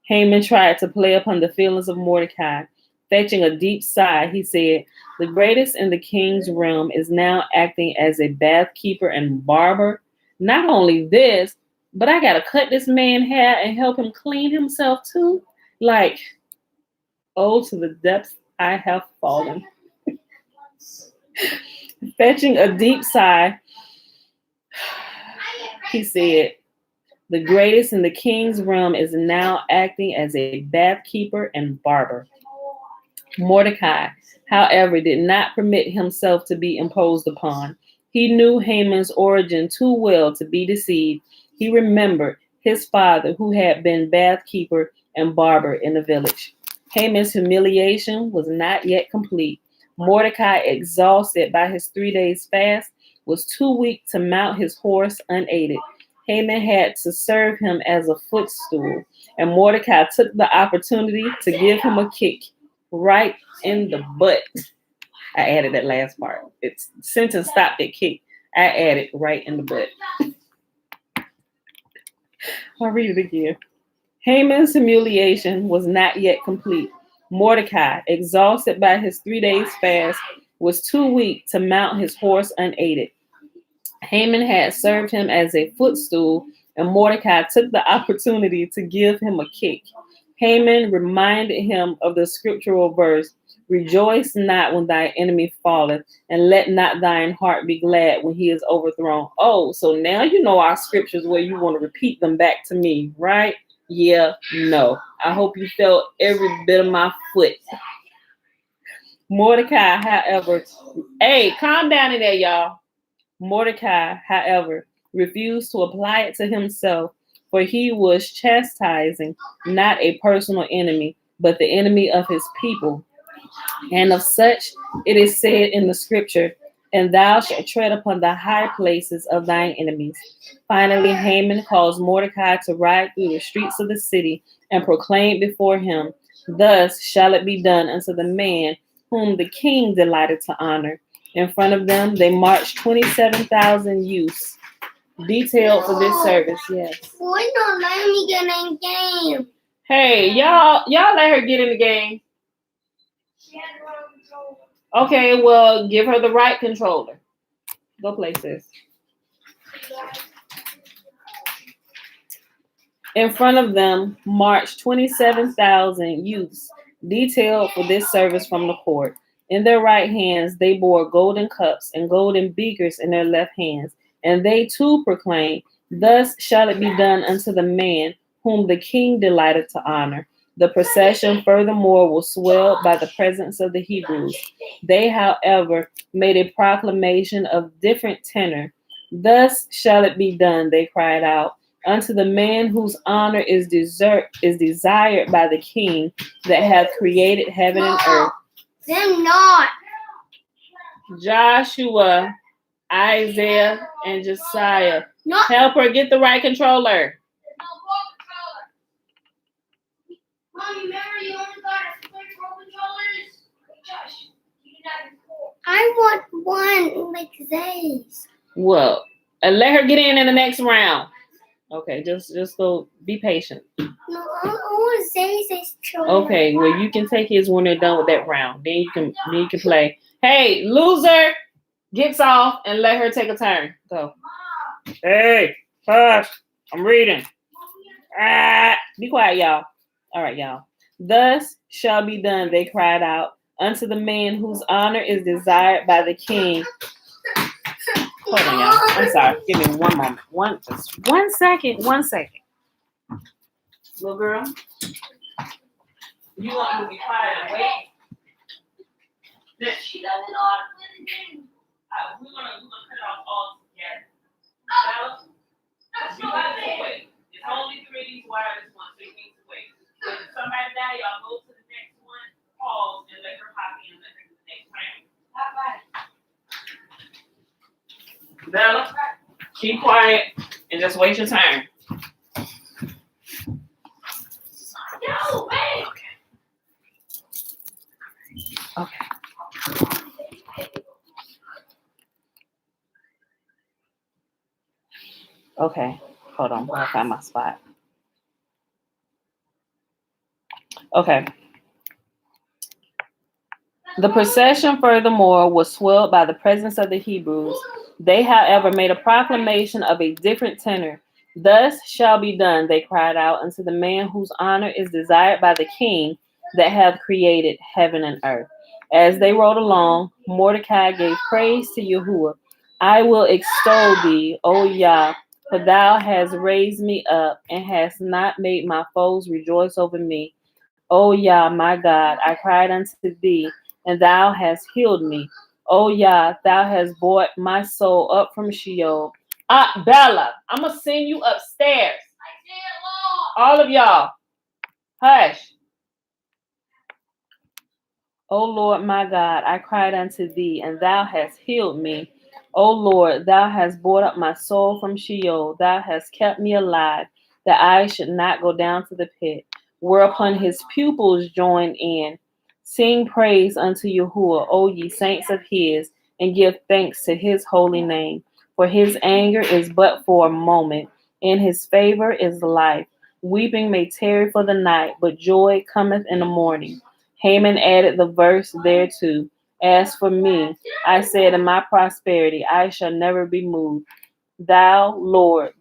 A: Haman tried to play upon the feelings of Mordecai. Fetching a deep sigh, he said, "The greatest in the king's realm is now acting as a bath keeper and barber. Not only this, but I gotta cut this man's hair and help him clean himself too. Like, oh, to the depths I have fallen." Fetching a deep sigh, he said, "The greatest in the king's realm is now acting as a bath keeper and barber." Mordecai, however, did not permit himself to be imposed upon. He knew Haman's origin too well to be deceived. He remembered his father, who had been bath keeper and barber in the village. Haman's humiliation was not yet complete. Mordecai, exhausted by his 3 days fast, was too weak to mount his horse unaided. Haman had to serve him as a footstool, and Mordecai took the opportunity to give him a kick right in the butt. I added that last part. It's sentence stopped at kick. I added right in the butt. I'll read it again. Haman's humiliation was not yet complete. Mordecai, exhausted by his 3 days fast, was too weak to mount his horse unaided. Haman had served him as a footstool, and Mordecai took the opportunity to give him a kick. Haman reminded him of the scriptural verse, "Rejoice not when thy enemy falleth, and let not thine heart be glad when he is overthrown." Oh, so now you know our scriptures where you want to repeat them back to me, right? Yeah, no. I hope you felt every bit of my foot. Mordecai, however, hey, calm down in there, y'all. Mordecai, however, refused to apply it to himself, for he was chastising not a personal enemy, but the enemy of his people. And of such it is said in the scripture, "And thou shalt tread upon the high places of thine enemies." Finally, Haman caused Mordecai to ride through the streets of the city and proclaimed before him, "Thus shall it be done unto the man whom the king delighted to honor." In front of them, they marched 27,000 youths, detailed for this service. Yes.
B: Why don't let me get in the game?
A: Hey, y'all let her get in the game. Okay, well, give her the right controller. Go play, sis. In front of them marched 27,000 youths, detailed for this service from the court. In their right hands, they bore golden cups and golden beakers in their left hands. And they too proclaimed, "Thus shall it be done unto the man whom the king delighted to honor." The procession, furthermore, was swelled by the presence of the Hebrews. They, however, made a proclamation of different tenor. "Thus shall it be done," they cried out, "unto the man whose honor is desired by the king that hath created heaven and earth."
B: Them not.
A: Joshua, Isaiah, and Josiah.
B: No.
A: Help her get the right controller.
B: Mom, remember you only got 3 Pro controllers? Josh, you didn't have 4. I want one like this.
A: Well, and let her get in the next round. Okay, just go. Be patient.
B: No, I want Zay's controller.
A: Okay, well you can take his when they're done with that round. Then you can play. Hey, loser gets off and let her take a turn. Go. Hey, hush. I'm reading. Be quiet, y'all. All right, y'all. Thus shall be done, they cried out, unto the man whose honor is desired by the king. Hold on, y'all. I'm sorry. Give me one moment. Just 1 second. 1 second. Little girl, you want to be quiet and wait?
B: She doesn't know how to play the game.
A: We're gonna cut it off all together.
B: That's
A: You
B: not
A: need to wait. It's only 3 of these wireless ones, so you need to wait. If somebody die, y'all go to the next one, pause, and let her hop in, let her do the next round. Bella, keep quiet and just wait your turn.
B: No, wait.
A: Okay. Okay. Hold on. I'll find my spot. Okay. The procession, furthermore, was swelled by the presence of the Hebrews. They, however, made a proclamation of a different tenor. Thus shall be done, they cried out, unto the man whose honor is desired by the king that hath created heaven and earth. As they rode along, Mordecai gave praise to Yahuwah. I will extol thee, O Yah, for thou hast raised me up and hast not made my foes rejoice over me. O Yah, my God, I cried unto thee, and thou hast healed me. O Yah, thou hast brought my soul up from Sheol. Bella, I'm going to send you upstairs. All of y'all, hush. O Lord, my God, I cried unto thee, and thou hast healed me. O Lord, thou hast brought up my soul from Sheol. Thou hast kept me alive, that I should not go down to the pit. Whereupon his pupils joined in. Sing praise unto Yahuwah, O ye saints of his, and give thanks to his holy name. For his anger is but for a moment, in his favor is life. Weeping may tarry for the night, but joy cometh in the morning. Haman added the verse thereto. As for me, I said in my prosperity, I shall never be moved. Thou, Lord,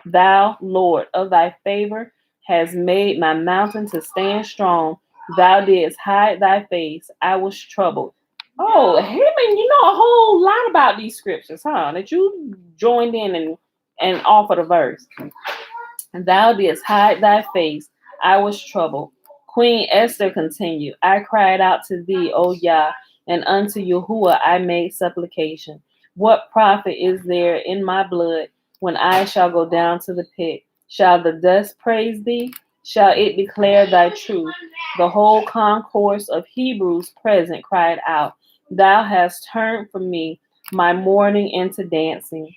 A: thou, Lord, of thy favor, has made my mountain to stand strong. Thou didst hide thy face. I was troubled. Oh, Haman, you know a whole lot about these scriptures, huh? That you joined in and offered a verse. And thou didst hide thy face. I was troubled. Queen Esther continued, I cried out to thee, O Yah, and unto Yahuwah I made supplication. What profit is there in my blood when I shall go down to the pit? Shall the dust praise thee? Shall it declare thy truth? The whole concourse of Hebrews present cried out, Thou hast turned from me my mourning into dancing.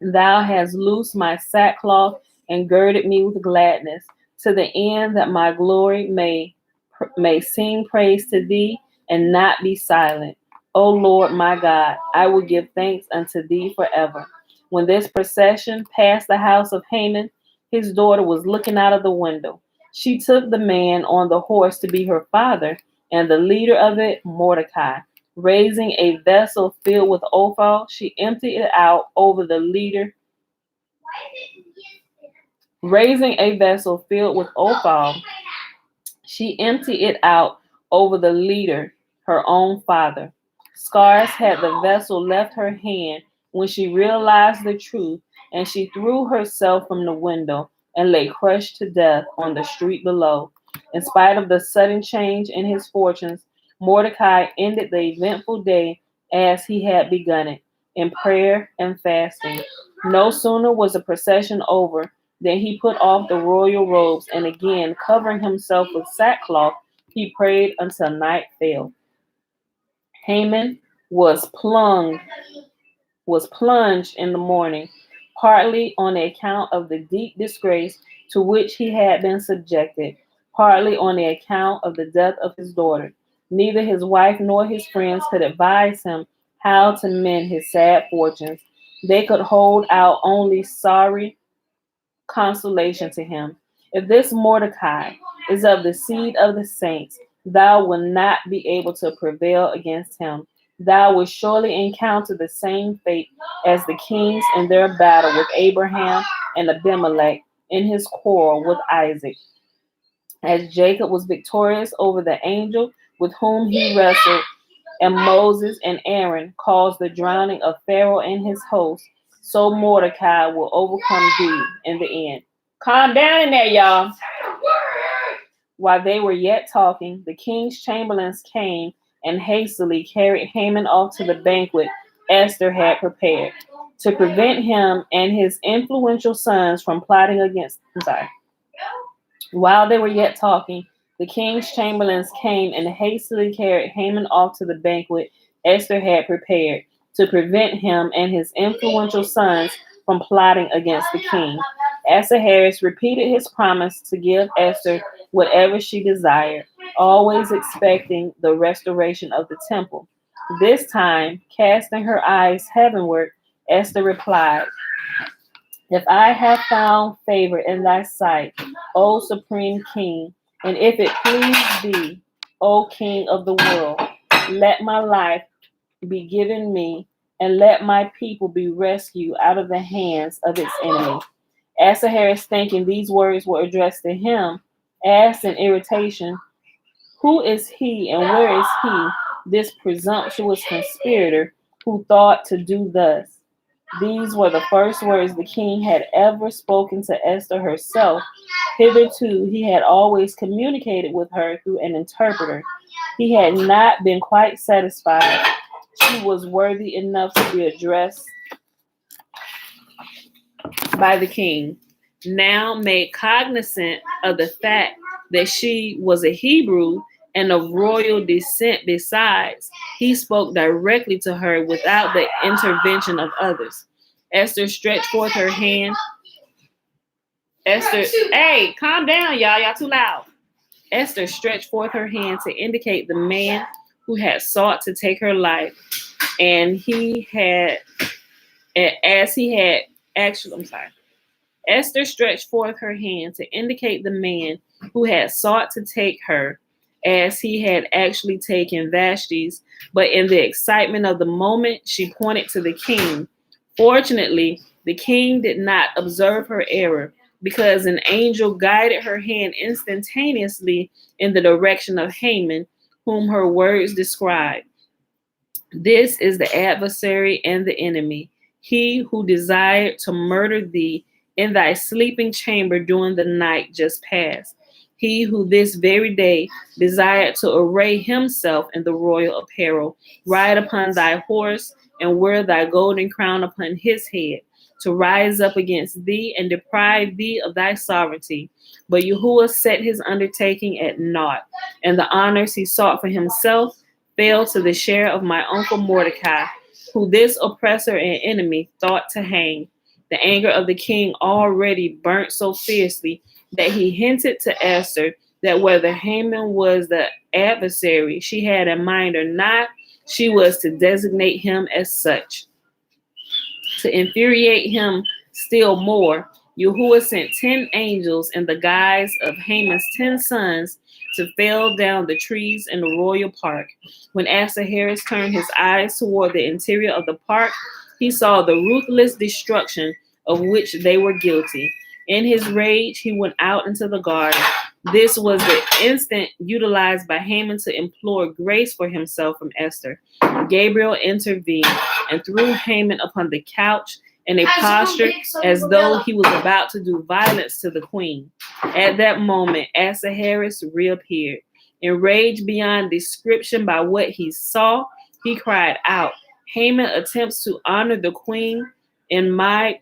A: Thou hast loosed my sackcloth and girded me with gladness, to the end that my glory may sing praise to thee and not be silent. O Lord my God, I will give thanks unto thee forever. When this procession passed the house of Haman, his daughter was looking out of the window. She took the man on the horse to be her father, and the leader of it, Mordecai. Raising a vessel filled with offal, she emptied it out over the leader. Raising a vessel filled with offal, she emptied it out over the leader, her own father. Scarce had the vessel left her hand when she realized the truth, and she threw herself from the window and lay crushed to death on the street below. In spite of the sudden change in his fortunes, Mordecai ended the eventful day as he had begun it, in prayer and fasting. No sooner was the procession over than he put off the royal robes, and again, covering himself with sackcloth, he prayed until night fell. Haman was plunged in the mourning, partly on account of the deep disgrace to which he had been subjected, partly on the account of the death of his daughter. Neither his wife nor his friends could advise him how to mend his sad fortunes. They could hold out only sorry consolation to him. If this Mordecai is of the seed of the saints, thou wilt not be able to prevail against him. Thou wilt surely encounter the same fate as the kings in their battle with Abraham and Abimelech in his quarrel with Isaac. As Jacob was victorious over the angel with whom he wrestled, and Moses and Aaron caused the drowning of Pharaoh and his host, so Mordecai will overcome thee in the end. Calm down in there, y'all. While they were yet talking, the king's chamberlains came and hastily carried Haman off to the banquet Esther had prepared, to prevent him and his influential sons from plotting against. While they were yet talking, the king's chamberlains came and hastily carried Haman off to the banquet Esther had prepared, to prevent him and his influential sons from plotting against the king. Ahasuerus repeated his promise to give Esther whatever she desired, always expecting the restoration of the temple. This time, casting her eyes heavenward, Esther replied, "If I have found favor in thy sight, O supreme king, and if it please thee, O king of the world, let my life be given me, and let my people be rescued out of the hands of its enemy." Ahasuerus, thinking these words were addressed to him, asked in irritation, "Who is he and where is he, this presumptuous conspirator who thought to do thus?" These were the first words the king had ever spoken to Esther herself. Hitherto, he had always communicated with her through an interpreter. He had not been quite satisfied she was worthy enough to be addressed by the king. Now made cognizant of the fact that she was a Hebrew and of royal descent besides, he spoke directly to her without the intervention of others. Esther stretched forth her hand. Hey, calm down, y'all. Y'all too loud. Esther stretched forth her hand to indicate the man who had sought to take her life, and Esther stretched forth her hand to indicate the man who had sought to take her, as he had actually taken Vashti's, but in the excitement of the moment, she pointed to the king. Fortunately, the king did not observe her error, because an angel guided her hand instantaneously in the direction of Haman, whom her words described. "This is the adversary and the enemy, he who desired to murder thee in thy sleeping chamber during the night just past. He who this very day desired to array himself in the royal apparel, ride upon thy horse, and wear thy golden crown upon his head, to rise up against thee and deprive thee of thy sovereignty. But Yahuwah set his undertaking at naught, and the honors he sought for himself fell to the share of my uncle Mordecai, who this oppressor and enemy thought to hang." The anger of the king already burnt so fiercely that he hinted to Esther that whether Haman was the adversary she had in mind or not, she was to designate him as such. To infuriate him still more, Yahuwah sent 10 angels in the guise of Haman's 10 sons to fell down the trees in the royal park. When Ahasuerus turned his eyes toward the interior of the park, he saw the ruthless destruction of which they were guilty. In his rage, he went out into the garden. This was the instant utilized by Haman to implore grace for himself from Esther. Gabriel intervened and threw Haman upon the couch in a posture as though he was about to do violence to the queen. At that moment, Ahasuerus reappeared. Enraged beyond description by what he saw, he cried out, "Haman attempts to honor the queen in my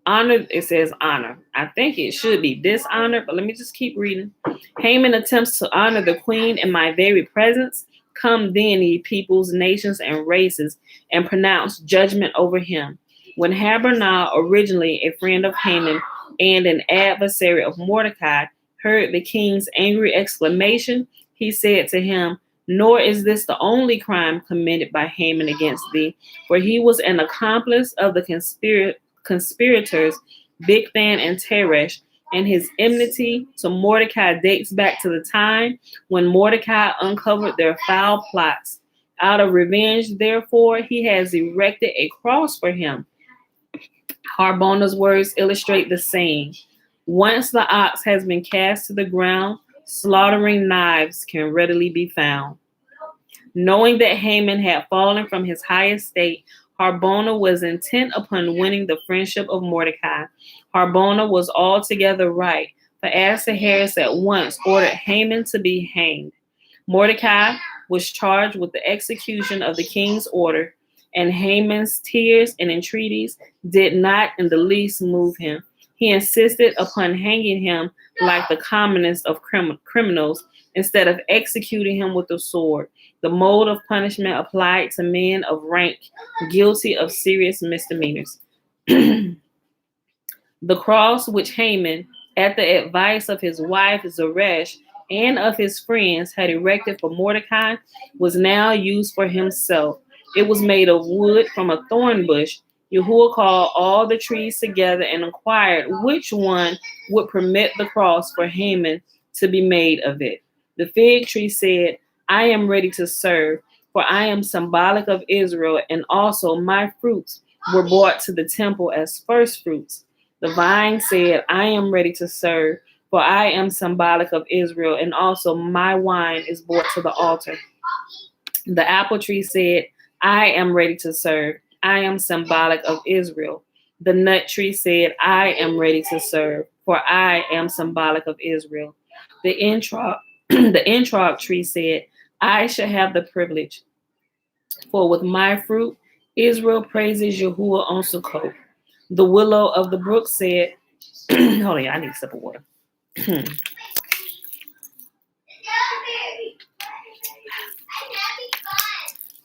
A: Honor, it says honor. I think it should be dishonor, but let me just keep reading. Haman attempts to honor the queen in my very presence. Come then, ye peoples, nations, and races, and pronounce judgment over him. When Haberna, originally a friend of Haman and an adversary of Mordecai, heard the king's angry exclamation, he said to him, nor is this the only crime committed by Haman against thee, for he was an accomplice of the conspirators, Bigthan and Teresh, and his enmity to Mordecai dates back to the time when Mordecai uncovered their foul plots. Out of revenge, therefore, he has erected a cross for him. Harbona's words illustrate the saying. Once the ox has been cast to the ground, slaughtering knives can readily be found. Knowing that Haman had fallen from his high estate, Harbona was intent upon winning the friendship of Mordecai. Harbona was altogether right, for Ahasuerus at once ordered Haman to be hanged. Mordecai was charged with the execution of the king's order, and Haman's tears and entreaties did not in the least move him. He insisted upon hanging him like the commonest of criminals instead of executing him with the sword, the mode of punishment applied to men of rank guilty of serious misdemeanors. The cross which Haman, at the advice of his wife Zeresh and of his friends, had erected for Mordecai, was now used for himself. It was made of wood from a thorn bush. Yahuwah called all the trees together and inquired which one would permit the cross for Haman to be made of it. The fig tree said, I am ready to serve, for I am symbolic of Israel, and also my fruits were brought to the temple as first fruits. The vine said, I am ready to serve, for I am symbolic of Israel, and also my wine is brought to the altar. The apple tree said, I am ready to serve. I am symbolic of Israel. The nut tree said, I am ready to serve, for I am symbolic of Israel. The entrog tree said, I shall have the privilege, for with my fruit, Israel praises Yahuwah on Sukkot. The willow of the brook said, hold on, I need a sip of water.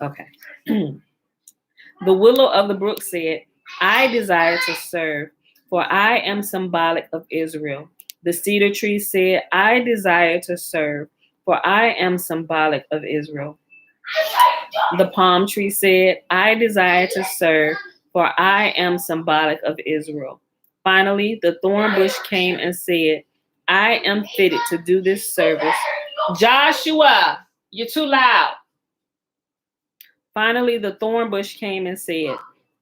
A: Okay. The willow of the brook said, I desire to serve, for I am symbolic of Israel. The cedar tree said, I desire to serve, for I am symbolic of Israel. The palm tree said, I desire to serve, for I am symbolic of Israel. Finally, the thorn bush came and said, I am fitted to do this service. Joshua, you're too loud. Finally, the thorn bush came and said,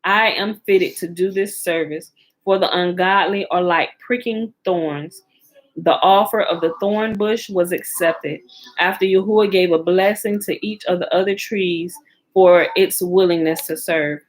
A: I am fitted to do this service, for the ungodly are like pricking thorns. The offer of the thorn bush was accepted after Yahuwah gave a blessing to each of the other trees for its willingness to serve.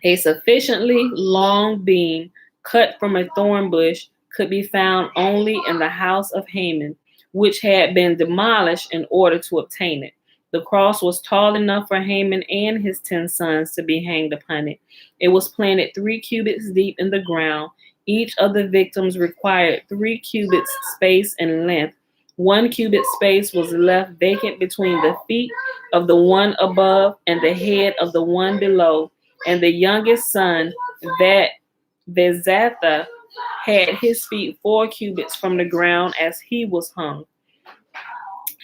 A: A sufficiently long beam cut from a thorn bush could be found only in the house of Haman, which had been demolished in order to obtain it. The cross was tall enough for Haman and his 10 sons to be hanged upon it. It was planted 3 cubits deep in the ground. Each of the victims required 3 cubits space in length. 1 cubit space was left vacant between the feet of the one above and the head of the one below. And the youngest son, that Bezatha, had his feet 4 cubits from the ground as he was hung.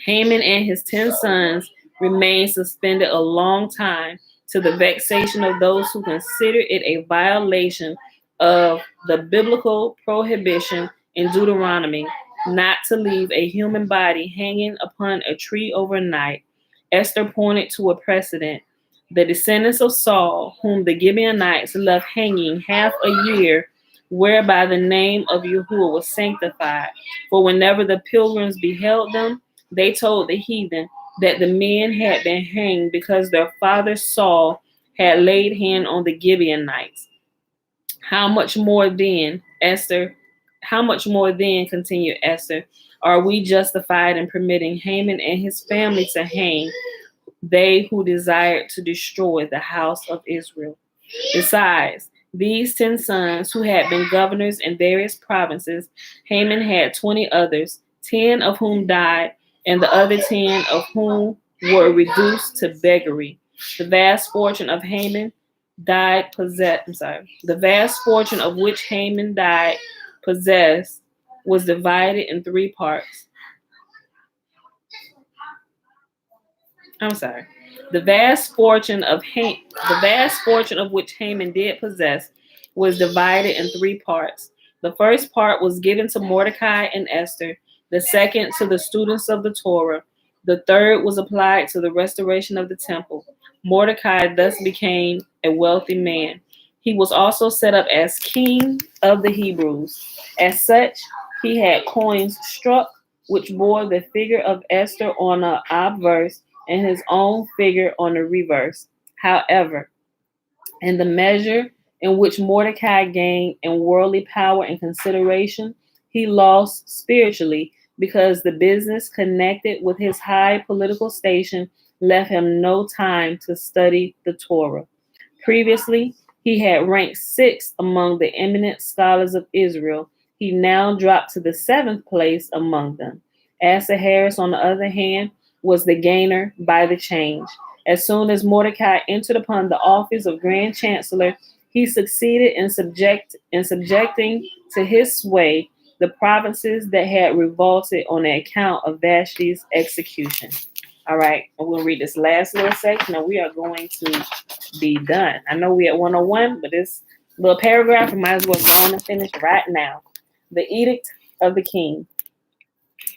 A: Haman and his 10 sons remained suspended a long time, to the vexation of those who considered it a violation of the biblical prohibition in Deuteronomy not to leave a human body hanging upon a tree overnight. Esther pointed to a precedent. The descendants of Saul, whom the Gibeonites left hanging half a year, whereby the name of Yahuwah was sanctified. For whenever the pilgrims beheld them, they told the heathen that the men had been hanged because their father Saul had laid hand on the Gibeonites. How much more then, continued Esther, are we justified in permitting Haman and his family to hang, they who desired to destroy the house of Israel? Besides, these 10 sons, who had been governors in various provinces, Haman had 20 others, 10 of whom died, and the other 10 of whom were reduced to beggary. The vast fortune of Haman the vast fortune of which Haman died possessed was divided in three parts. I'm sorry. The vast fortune of which Haman did possess was divided in three parts. The first part was given to Mordecai and Esther, the second to the students of the Torah, the third was applied to the restoration of the temple. Mordecai thus became a wealthy man. He was also set up as king of the Hebrews. As such, he had coins struck which bore the figure of Esther on an obverse and his own figure on the reverse. However, in the measure in which Mordecai gained in worldly power and consideration, he lost spiritually because the business connected with his high political station left him no time to study the Torah. Previously, he had ranked sixth among the eminent scholars of Israel. He now dropped to the seventh place among them. Ahasuerus, on the other hand, was the gainer by the change. As soon as Mordecai entered upon the office of Grand Chancellor, he succeeded in subjecting to his sway the provinces that had revolted on account of Vashti's execution. All right, I'm going to read this last little section and we are going to be done. I know we're at 101, but this little paragraph, we might as well go on and finish right now. The Edict of the King.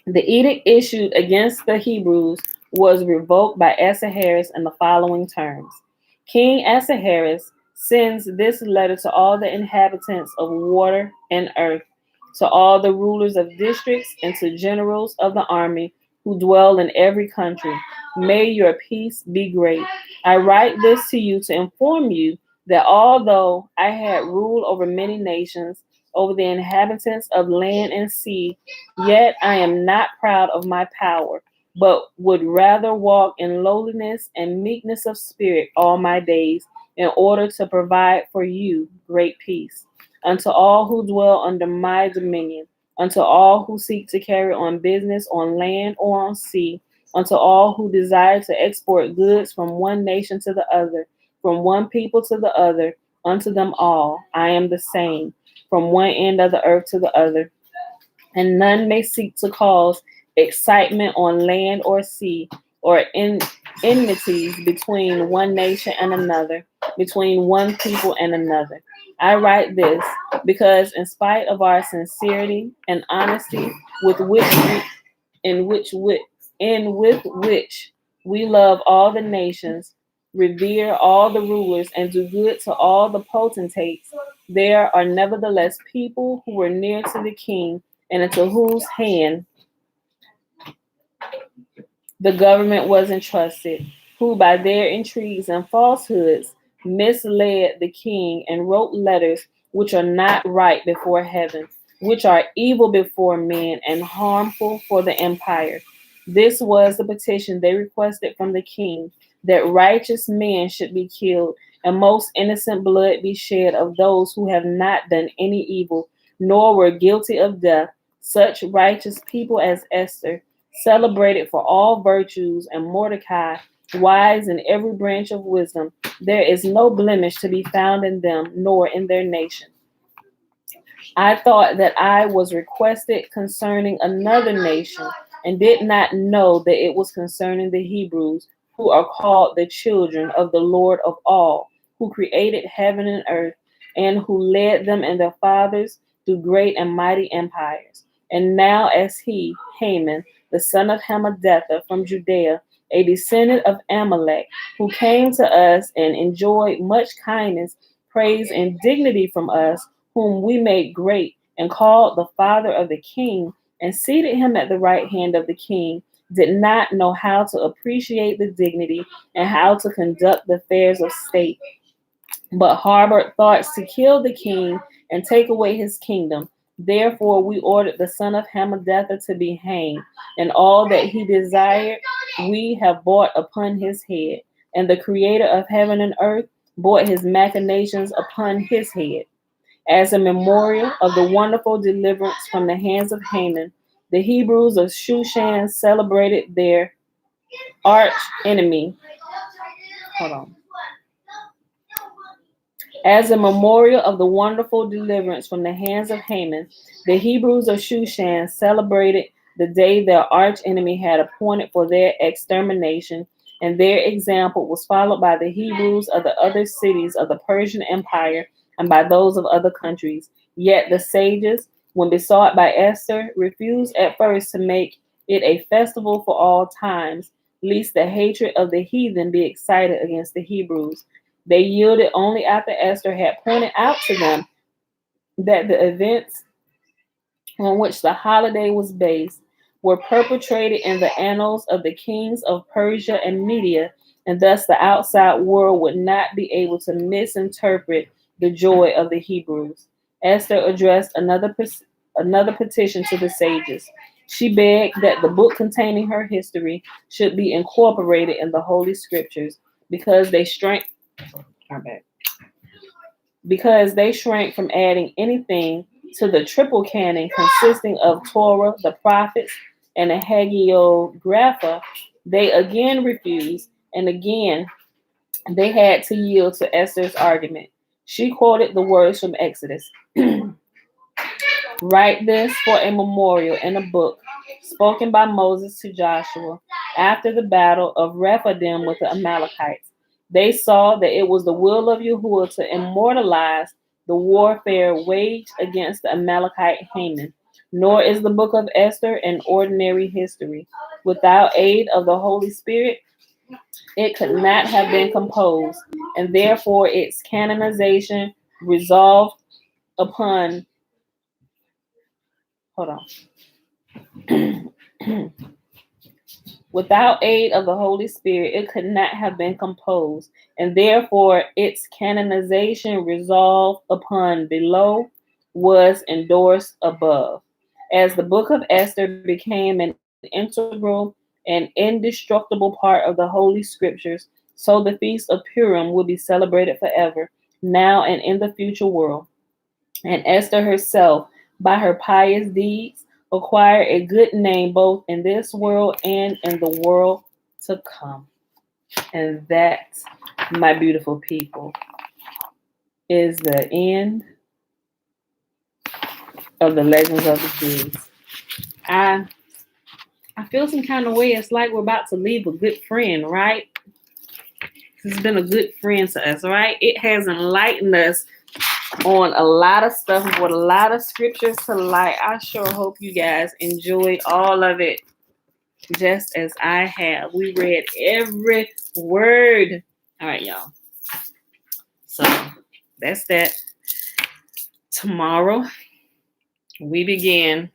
A: The edict issued against the Hebrews was revoked by Ahasuerus in the following terms. King Ahasuerus sends this letter to all the inhabitants of water and earth, to all the rulers of districts, and to generals of the army who dwell in every country. May your peace be great. I write this to you to inform you that although I had rule over many nations, over the inhabitants of land and sea, yet I am not proud of my power, but would rather walk in lowliness and meekness of spirit all my days, in order to provide for you great peace. Unto all who dwell under my dominion, unto all who seek to carry on business on land or on sea, unto all who desire to export goods from one nation to the other, from one people to the other, unto them all I am the same, from one end of the earth to the other. And none may seek to cause excitement on land or sea, or enmities between one nation and another, between one people and another. I write this because, in spite of our sincerity and honesty with which we love all the nations, revere all the rulers, and do good to all the potentates, there are nevertheless people who were near to the king, and into whose hand the government was entrusted, who by their intrigues and falsehoods misled the king and wrote letters which are not right before heaven, which are evil before men and harmful for the empire. This was the petition they requested from the king, that righteous men should be killed, and most innocent blood be shed of those who have not done any evil, nor were guilty of death, such righteous people as Esther, celebrated for all virtues, and Mordecai, wise in every branch of wisdom. There is no blemish to be found in them, nor in their nation. I thought that I was requested concerning another nation, and did not know that it was concerning the Hebrews, who are called the children of the Lord of all, who created heaven and earth, and who led them and their fathers through great and mighty empires. And now as he, Haman, the son of Hammedatha from Judea, a descendant of Amalek, who came to us and enjoyed much kindness, praise, and dignity from us, whom we made great, and called the father of the king, and seated him at the right hand of the king, did not know how to appreciate the dignity and how to conduct the affairs of state, but harbored thoughts to kill the king and take away his kingdom. Therefore we ordered the son of Hammedatha to be hanged, and all that he desired we have brought upon his head. And the creator of heaven and earth, brought his machinations upon his head. As a memorial of the wonderful deliverance from the hands of Haman, the Hebrews of Shushan celebrated their arch enemy. Hold on. As a memorial of the wonderful deliverance from the hands of Haman, the Hebrews of Shushan celebrated the day their arch enemy had appointed for their extermination, and their example was followed by the Hebrews of the other cities of the Persian Empire and by those of other countries. Yet the sages, when besought by Esther, refused at first to make it a festival for all times, lest the hatred of the heathen be excited against the Hebrews. They yielded only after Esther had pointed out to them that the events on which the holiday was based were perpetrated in the annals of the kings of Persia and Media, and thus the outside world would not be able to misinterpret the joy of the Hebrews. Esther addressed another petition to the sages. She begged that the book containing her history should be incorporated in the Holy Scriptures because they shrank from adding anything to the triple canon consisting of Torah, the prophets, and the hagiographa. They again refused, and again they had to yield to Esther's argument. She quoted the words from Exodus. Write this for a memorial in a book spoken by Moses to Joshua after the battle of Rephidim with the Amalekites. They saw that it was the will of Yahuwah to immortalize the warfare waged against the Amalekite Haman. Nor is the book of Esther an ordinary history. Without aid of the Holy Spirit, it could not have been composed, and therefore its canonization resolved upon Without aid of the Holy Spirit, it could not have been composed, and therefore its canonization resolved upon below was endorsed above. As the book of Esther became an integral and indestructible part of the Holy Scriptures, so the Feast of Purim will be celebrated forever, now and in the future world. And Esther herself, by her pious deeds, acquire a good name both in this world and in the world to come. And that, my beautiful people, is the end of the Legends of the Jews. I feel some kind of way. It's like we're about to leave a good friend, right? This has been a good friend to us, right? It has enlightened us on a lot of stuff with a lot of scriptures to light. I sure hope you guys enjoyed all of it just as I have. We read every word. All right, y'all. So that's that. Tomorrow we begin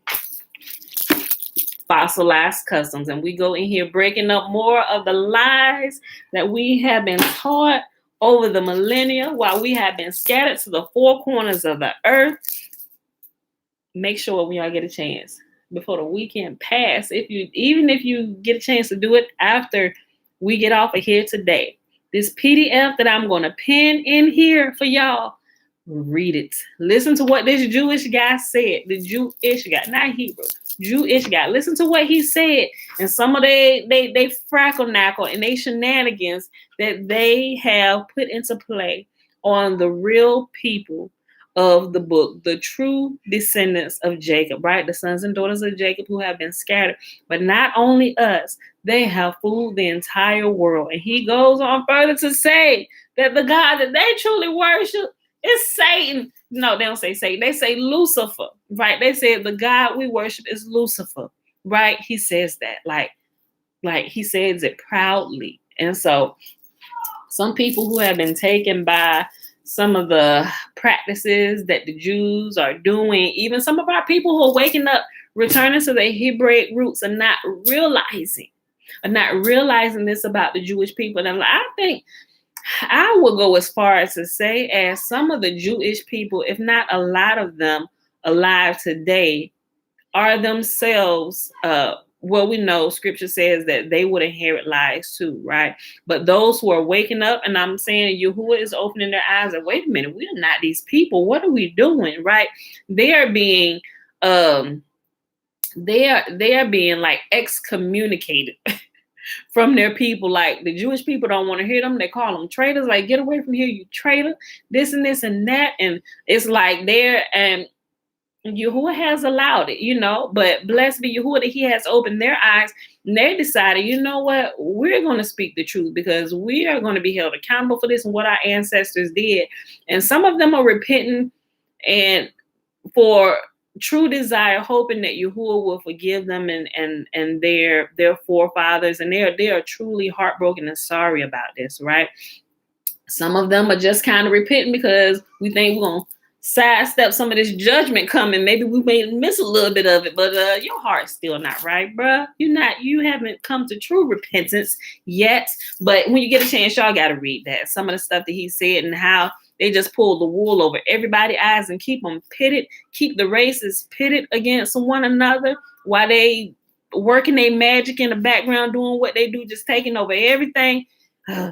A: fossilized customs, and we go in here breaking up more of the lies that we have been taught over the millennia while we have been scattered to the four corners of the earth. Make sure when y'all get a chance before the weekend pass, even if you get a chance to do it after we get off of here today, this PDF that I'm going to pin in here for y'all, read it. Listen to what this Jewish guy said. The Jewish guy, not Hebrew. Jewish guy. Listen to what he said, and some of they frackle-knackle and they shenanigans that they have put into play on the real people of the book, the true descendants of Jacob, right? The sons and daughters of Jacob who have been scattered. But not only us, they have fooled the entire world. And he goes on further to say that the God that they truly worship is Satan. No, they don't say Satan. They say Lucifer, right? They say the God we worship is Lucifer, right? He says that, like he says it proudly. And so some people who have been taken by some of the practices that the Jews are doing, even some of our people who are waking up, returning to their Hebraic roots, are not realizing this about the Jewish people. And I think I will go as far as to say, as some of the Jewish people, if not a lot of them alive today, are themselves well, we know scripture says that they would inherit lies too, right? But those who are waking up, and I'm saying Yahuwah is opening their eyes and wait a minute, we are not these people. What are we doing, right? They are being they are being like excommunicated from their people. Like the Jewish people don't want to hear them. They call them traitors. Like, get away from here, you traitor, this and this and that. And it's like they're, and Yahuwah has allowed it, you know, but blessed be Yahuwah that he has opened their eyes and they decided, you know what, we're going to speak the truth because we are going to be held accountable for this and what our ancestors did. And some of them are repenting and for true desire, hoping that Yahuwah will forgive them and their forefathers, and they are truly heartbroken and sorry about this, right? Some of them are just kind of repenting because we think we're gonna sidestep some of this judgment coming. Maybe we may miss a little bit of it, but your heart's still not right, bruh. You haven't come to true repentance yet. But when you get a chance, y'all gotta read that. Some of the stuff that he said and how they just pull the wool over everybody's eyes and keep them pitted, keep the races pitted against one another while they working their magic in the background, doing what they do, just taking over everything.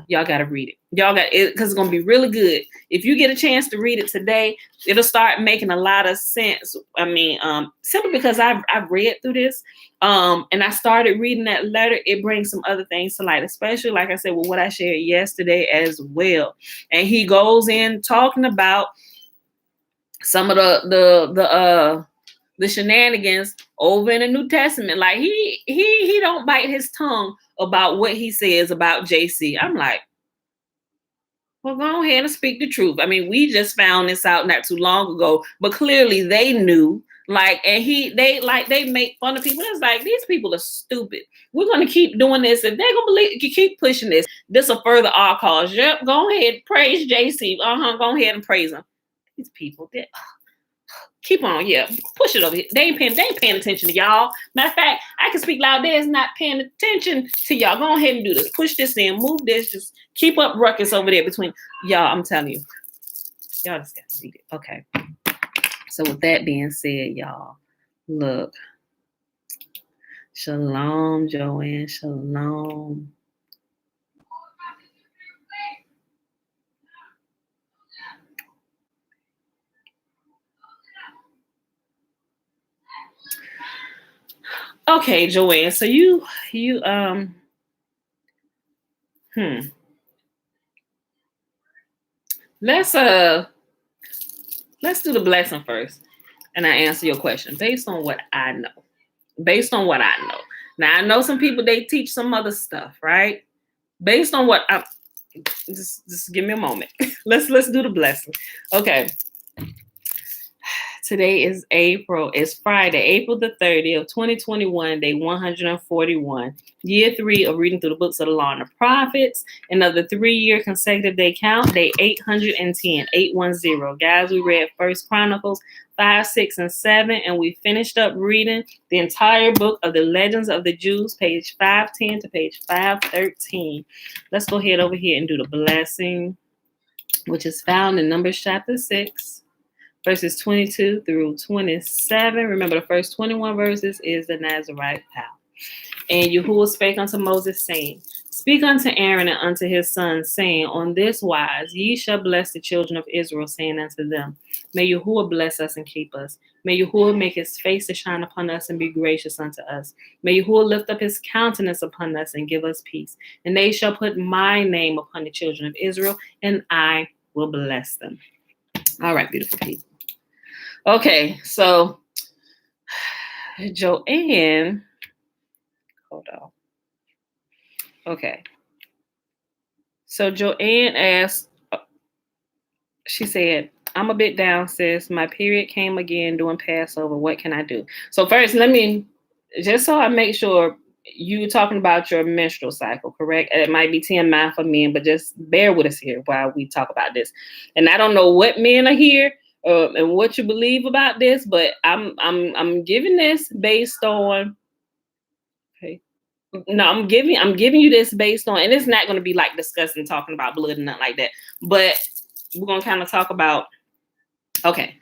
A: Y'all got to read it. Y'all got it because it's going to be really good. If you get a chance to read it today, it'll start making a lot of sense. I mean, simply because I've read through this and I started reading that letter, it brings some other things to light, especially like I said, with what I shared yesterday as well. And he goes in talking about some of the shenanigans over in the New Testament. Like he don't bite his tongue about what he says about JC. I'm like, well, go ahead and speak the truth. I mean, we just found this out not too long ago, but clearly they knew. Like, and they make fun of people. It's like, these people are stupid. We're gonna keep doing this. If they're gonna believe, you keep pushing this. This will further our cause. Yep, go ahead, praise JC. Go ahead and praise him. These people, keep on, yeah. Push it over here. They ain't paying attention to y'all. Matter of fact, I can speak loud. They're not paying attention to y'all. Go ahead and do this. Push this in. Move this. Just keep up ruckus over there between y'all. I'm telling you. Y'all just got to read it. Okay. So with that being said, y'all, look. Shalom, Joanne. Shalom. Okay, Joanne. So you let's do the blessing first, and I answer your question based on what I know. Based on what I know. Now I know some people they teach some other stuff, right? Based on what I just give me a moment. Let's do the blessing. Okay. Today is it's Friday, April the 30th, 2021, day 141, year 3 of reading through the books of the law and the prophets, and of the 3-year consecutive day count, day 810, 810. Guys, we read 1 Chronicles 5, 6, and 7, and we finished up reading the entire book of the Legends of the Jews, page 510 to page 513. Let's go ahead over here and do the blessing, which is found in Numbers chapter 6. Verses 22 through 27. Remember, the first 21 verses is the Nazarite vow. And Yahuwah spake unto Moses, saying, Speak unto Aaron and unto his sons, saying, On this wise ye shall bless the children of Israel, saying unto them, May Yahuwah bless us and keep us. May Yahuwah make his face to shine upon us and be gracious unto us. May Yahuwah lift up his countenance upon us and give us peace. And they shall put my name upon the children of Israel, and I will bless them. All right, beautiful people. Okay, so Joanne, hold on. Okay, so Joanne asked, she said, I'm a bit down, sis. My period came again during Passover. What can I do? So first, let me, just so I make sure you're talking about your menstrual cycle, correct? It might be TMI for men, but just bear with us here while we talk about this. And I don't know what men are here. And what you believe about this, but I'm giving this based on. Okay, no, I'm giving you this based on, and it's not going to be like discussing talking about blood and nothing like that. But we're gonna kind of talk about. Okay,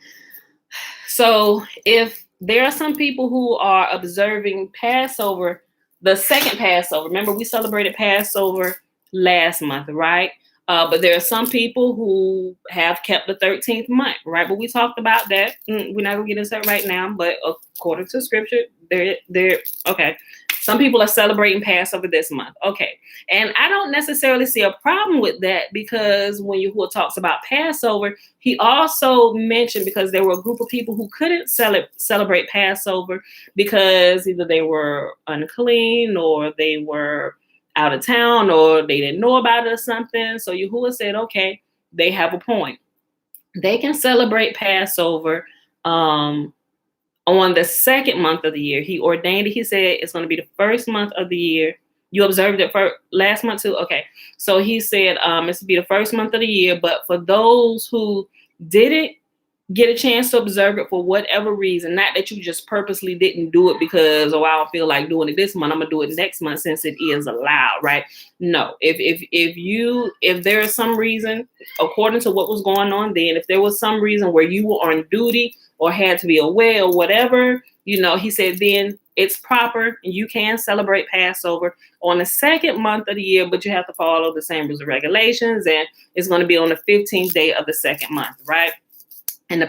A: so if there are some people who are observing Passover, the second Passover. Remember, we celebrated Passover last month, right? But there are some people who have kept the 13th month, right? But we talked about that. We're not gonna get into that right now, but according to scripture, they're okay. Some people are celebrating Passover this month. Okay. And I don't necessarily see a problem with that, because when Yahuwah talks about Passover, he also mentioned, because there were a group of people who couldn't celebrate Passover because either they were unclean or they were out of town or they didn't know about it or something. So Yahuwah said, okay, they have a point. They can celebrate Passover on the second month of the year. He ordained it. He said it's going to be the first month of the year. You observed it for last month too? Okay. So he said it's to be the first month of the year. But for those who didn't get a chance to observe it for whatever reason, not that you just purposely didn't do it because, oh, I don't feel like doing it this month, I'm gonna do it next month since it is allowed, right? No, if there is some reason, according to what was going on then, if there was some reason where you were on duty or had to be away or whatever, he said then it's proper and you can celebrate Passover on the second month of the year, but you have to follow the same rules and regulations, and it's going to be on the 15th day of the second month, right? And the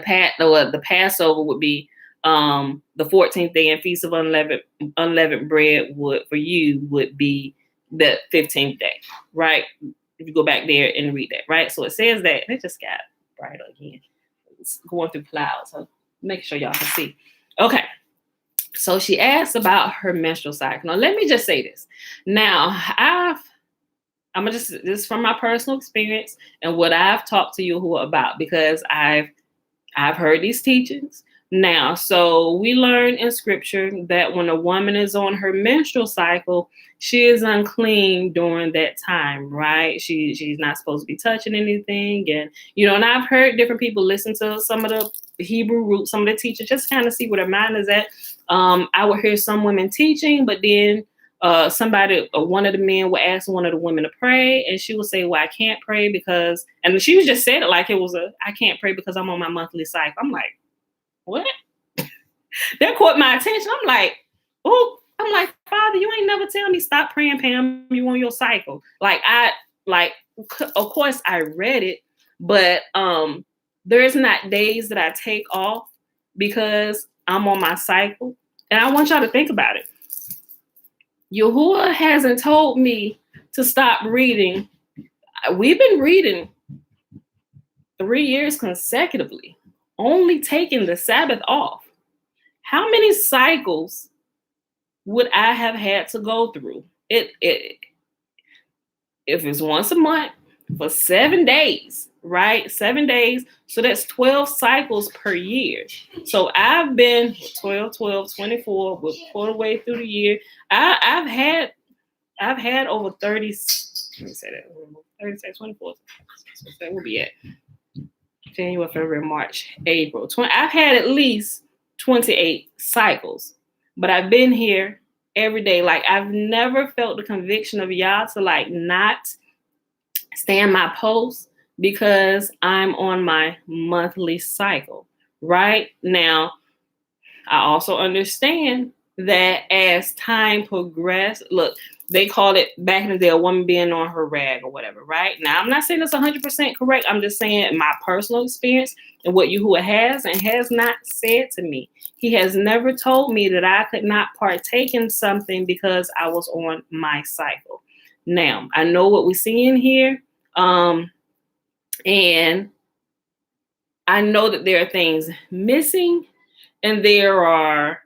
A: Passover would be the 14th day, and Feast of Unleavened Bread would be the 15th day, right? If you go back there and read that, right? So it says that, it just got brighter again. It's going through clouds, so make sure y'all can see. Okay. So she asked about her menstrual cycle. Now, let me just say this. Now, this is from my personal experience and what I've talked to you about, because I've heard these teachings. Now, so we learn in scripture that when a woman is on her menstrual cycle, she is unclean during that time, right? She's not supposed to be touching anything. And, and I've heard different people listen to some of the Hebrew roots, some of the teachers, just kind of see where their mind is at. I would hear some women teaching, but then one of the men would ask one of the women to pray, and she would say, well, I can't pray because, and she was just said it like it was I can't pray because I'm on my monthly cycle. I'm like, what? That caught my attention. I'm like, Father, you ain't never tell me stop praying, Pam, you on your cycle. Of course I read it, but there's not days that I take off because I'm on my cycle. And I want y'all to think about it. Yahuwah hasn't told me to stop reading. We've been reading 3 years consecutively, only taking the Sabbath off. How many cycles would I have had to go through? If it's once a month for 7 days, right? 7 days. So that's 12 cycles per year. So I've been 12, 24, we're quarter way through the year. I've had over 30, let me say that, 36, 24. So that will be at January, February, March, April. I've had at least 28 cycles, but I've been here every day. Like, I've never felt the conviction of y'all to not stand my post because I'm on my monthly cycle. Right now, I also understand that as time progressed, look, they called it back in the day a woman being on her rag or whatever, right? Now, I'm not saying it's 100% correct. I'm just saying my personal experience and what Yahuwah has and has not said to me. He has never told me that I could not partake in something because I was on my cycle. Now, I know what we're seeing here, and I know that there are things missing, and there are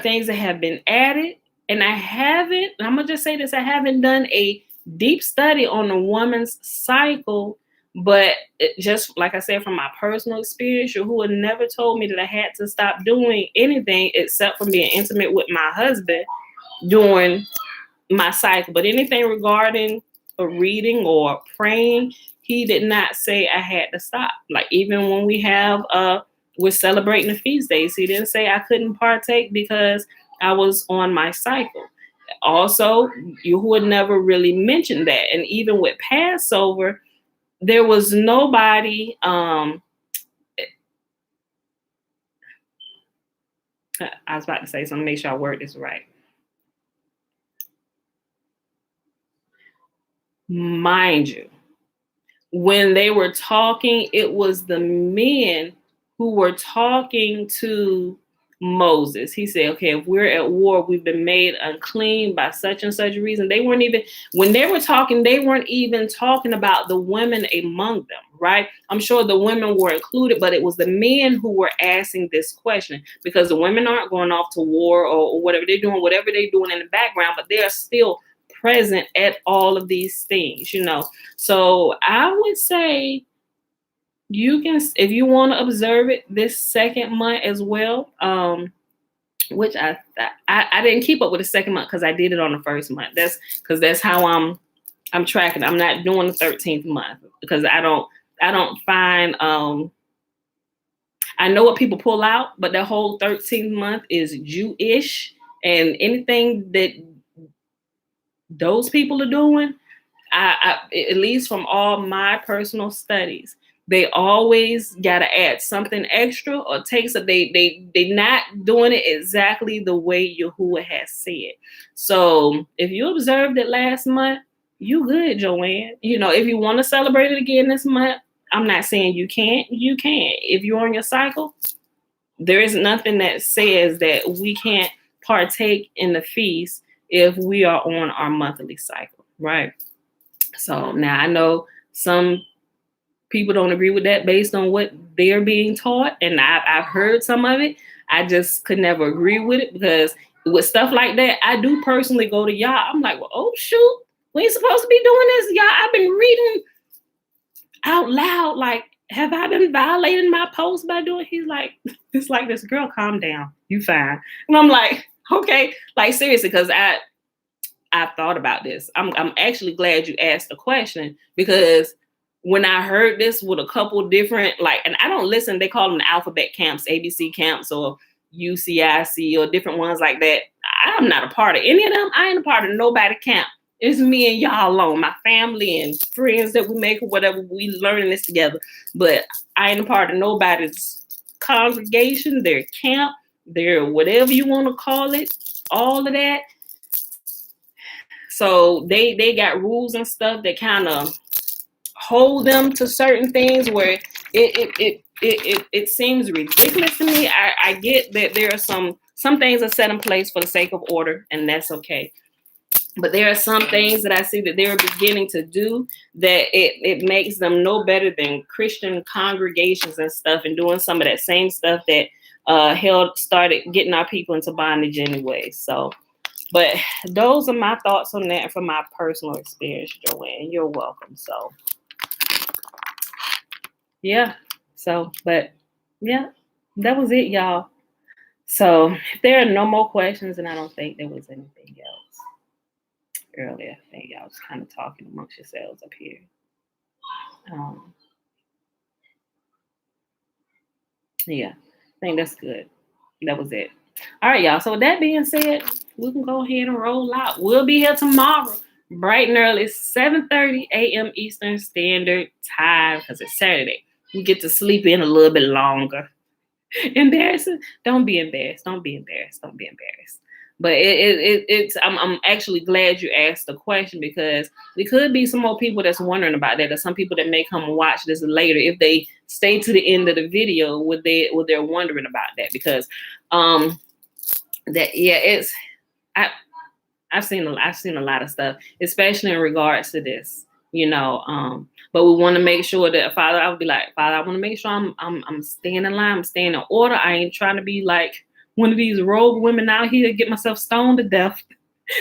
A: things that have been added, and I'm going to just say this, I haven't done a deep study on a woman's cycle, but just like I said, from my personal experience, Yahuwah never told me that I had to stop doing anything except for being intimate with my husband during my cycle. But anything regarding a reading or praying, he did not say I had to stop. Like, even when we're celebrating the feast days, he didn't say I couldn't partake because I was on my cycle. Also, Yahuwah never really mentioned that. And even with Passover, there was nobody, I was about to say something, make sure I word this right. Mind you, when they were talking, it was the men who were talking to Moses. He said, okay, if we're at war, we've been made unclean by such and such reason. They weren't even, when they were talking, they weren't even talking about the women among them, right? I'm sure the women were included, but it was the men who were asking this question, because the women aren't going off to war or whatever they're doing in the background, but they are still present at all of these things, you know. So I would say you can, if you want to observe it this second month as well, which I didn't keep up with the second month because I did it on the first month. That's because that's how I'm tracking. I'm not doing the 13th month because I don't find I know what people pull out, but the whole 13th month is Jewish, and anything that those people are doing, I at least from all my personal studies, they always gotta add something extra or take so they not doing it exactly the way Yahuwah has said. So if you observed it last month, you good, Joanne. You know, if you want to celebrate it again this month, I'm not saying you can't. You can. If you're on your cycle, there is nothing that says that we can't partake in the feast if we are on our monthly cycle, right? So now I know some people don't agree with that based on what they're being taught, and I've heard some of it. I just could never agree with it because with stuff like that, I do personally go to Yah. I'm like, well, oh shoot, we ain't supposed to be doing this, Yah. I've been reading out loud, like, have I been violating my post by doing? He's like, it's like this, girl, calm down, you fine. And I'm like, okay, like seriously, because I thought about this. I'm actually glad you asked the question, because when I heard this with a couple different, like, and I don't listen, they call them the alphabet camps, ABC camps or UCIC or different ones like that. I'm not a part of any of them. I ain't a part of nobody camp. It's me and y'all alone, my family and friends that we make or whatever. We learning this together. But I ain't a part of nobody's congregation, their camp, their whatever you want to call it, all of that. So they got rules and stuff that kind of hold them to certain things where it seems ridiculous to me. I get that there are some things are set in place for the sake of order, and that's okay. But there are some things that I see that they're beginning to do that it makes them no better than Christian congregations and stuff, and doing some of that same stuff that started getting our people into bondage anyway. So, but those are my thoughts on that from my personal experience, Joanne. You're welcome. So, yeah. So, but yeah, that was it, y'all. So if there are no more questions, and I don't think there was anything else earlier, I think y'all was kind of talking amongst yourselves up here. Yeah, I think that's good. That was it. All right, y'all. So with that being said, we can go ahead and roll out. We'll be here tomorrow, bright and early, 7:30 a.m. Eastern Standard Time, because it's Saturday. We get to sleep in a little bit longer. Embarrassing? Don't be embarrassed. Don't be embarrassed. Don't be embarrassed. But it's I'm actually glad you asked the question, because there could be some more people that's wondering about that, or some people that may come and watch this later, if they stay to the end of the video, would they're wondering about that, because it's I've seen a lot of stuff, especially in regards to this, you know. But we want to make sure that Father, I would be like, Father, I want to make sure I'm staying in line, I'm staying in order. I ain't trying to be like one of these rogue women out here, get myself stoned to death.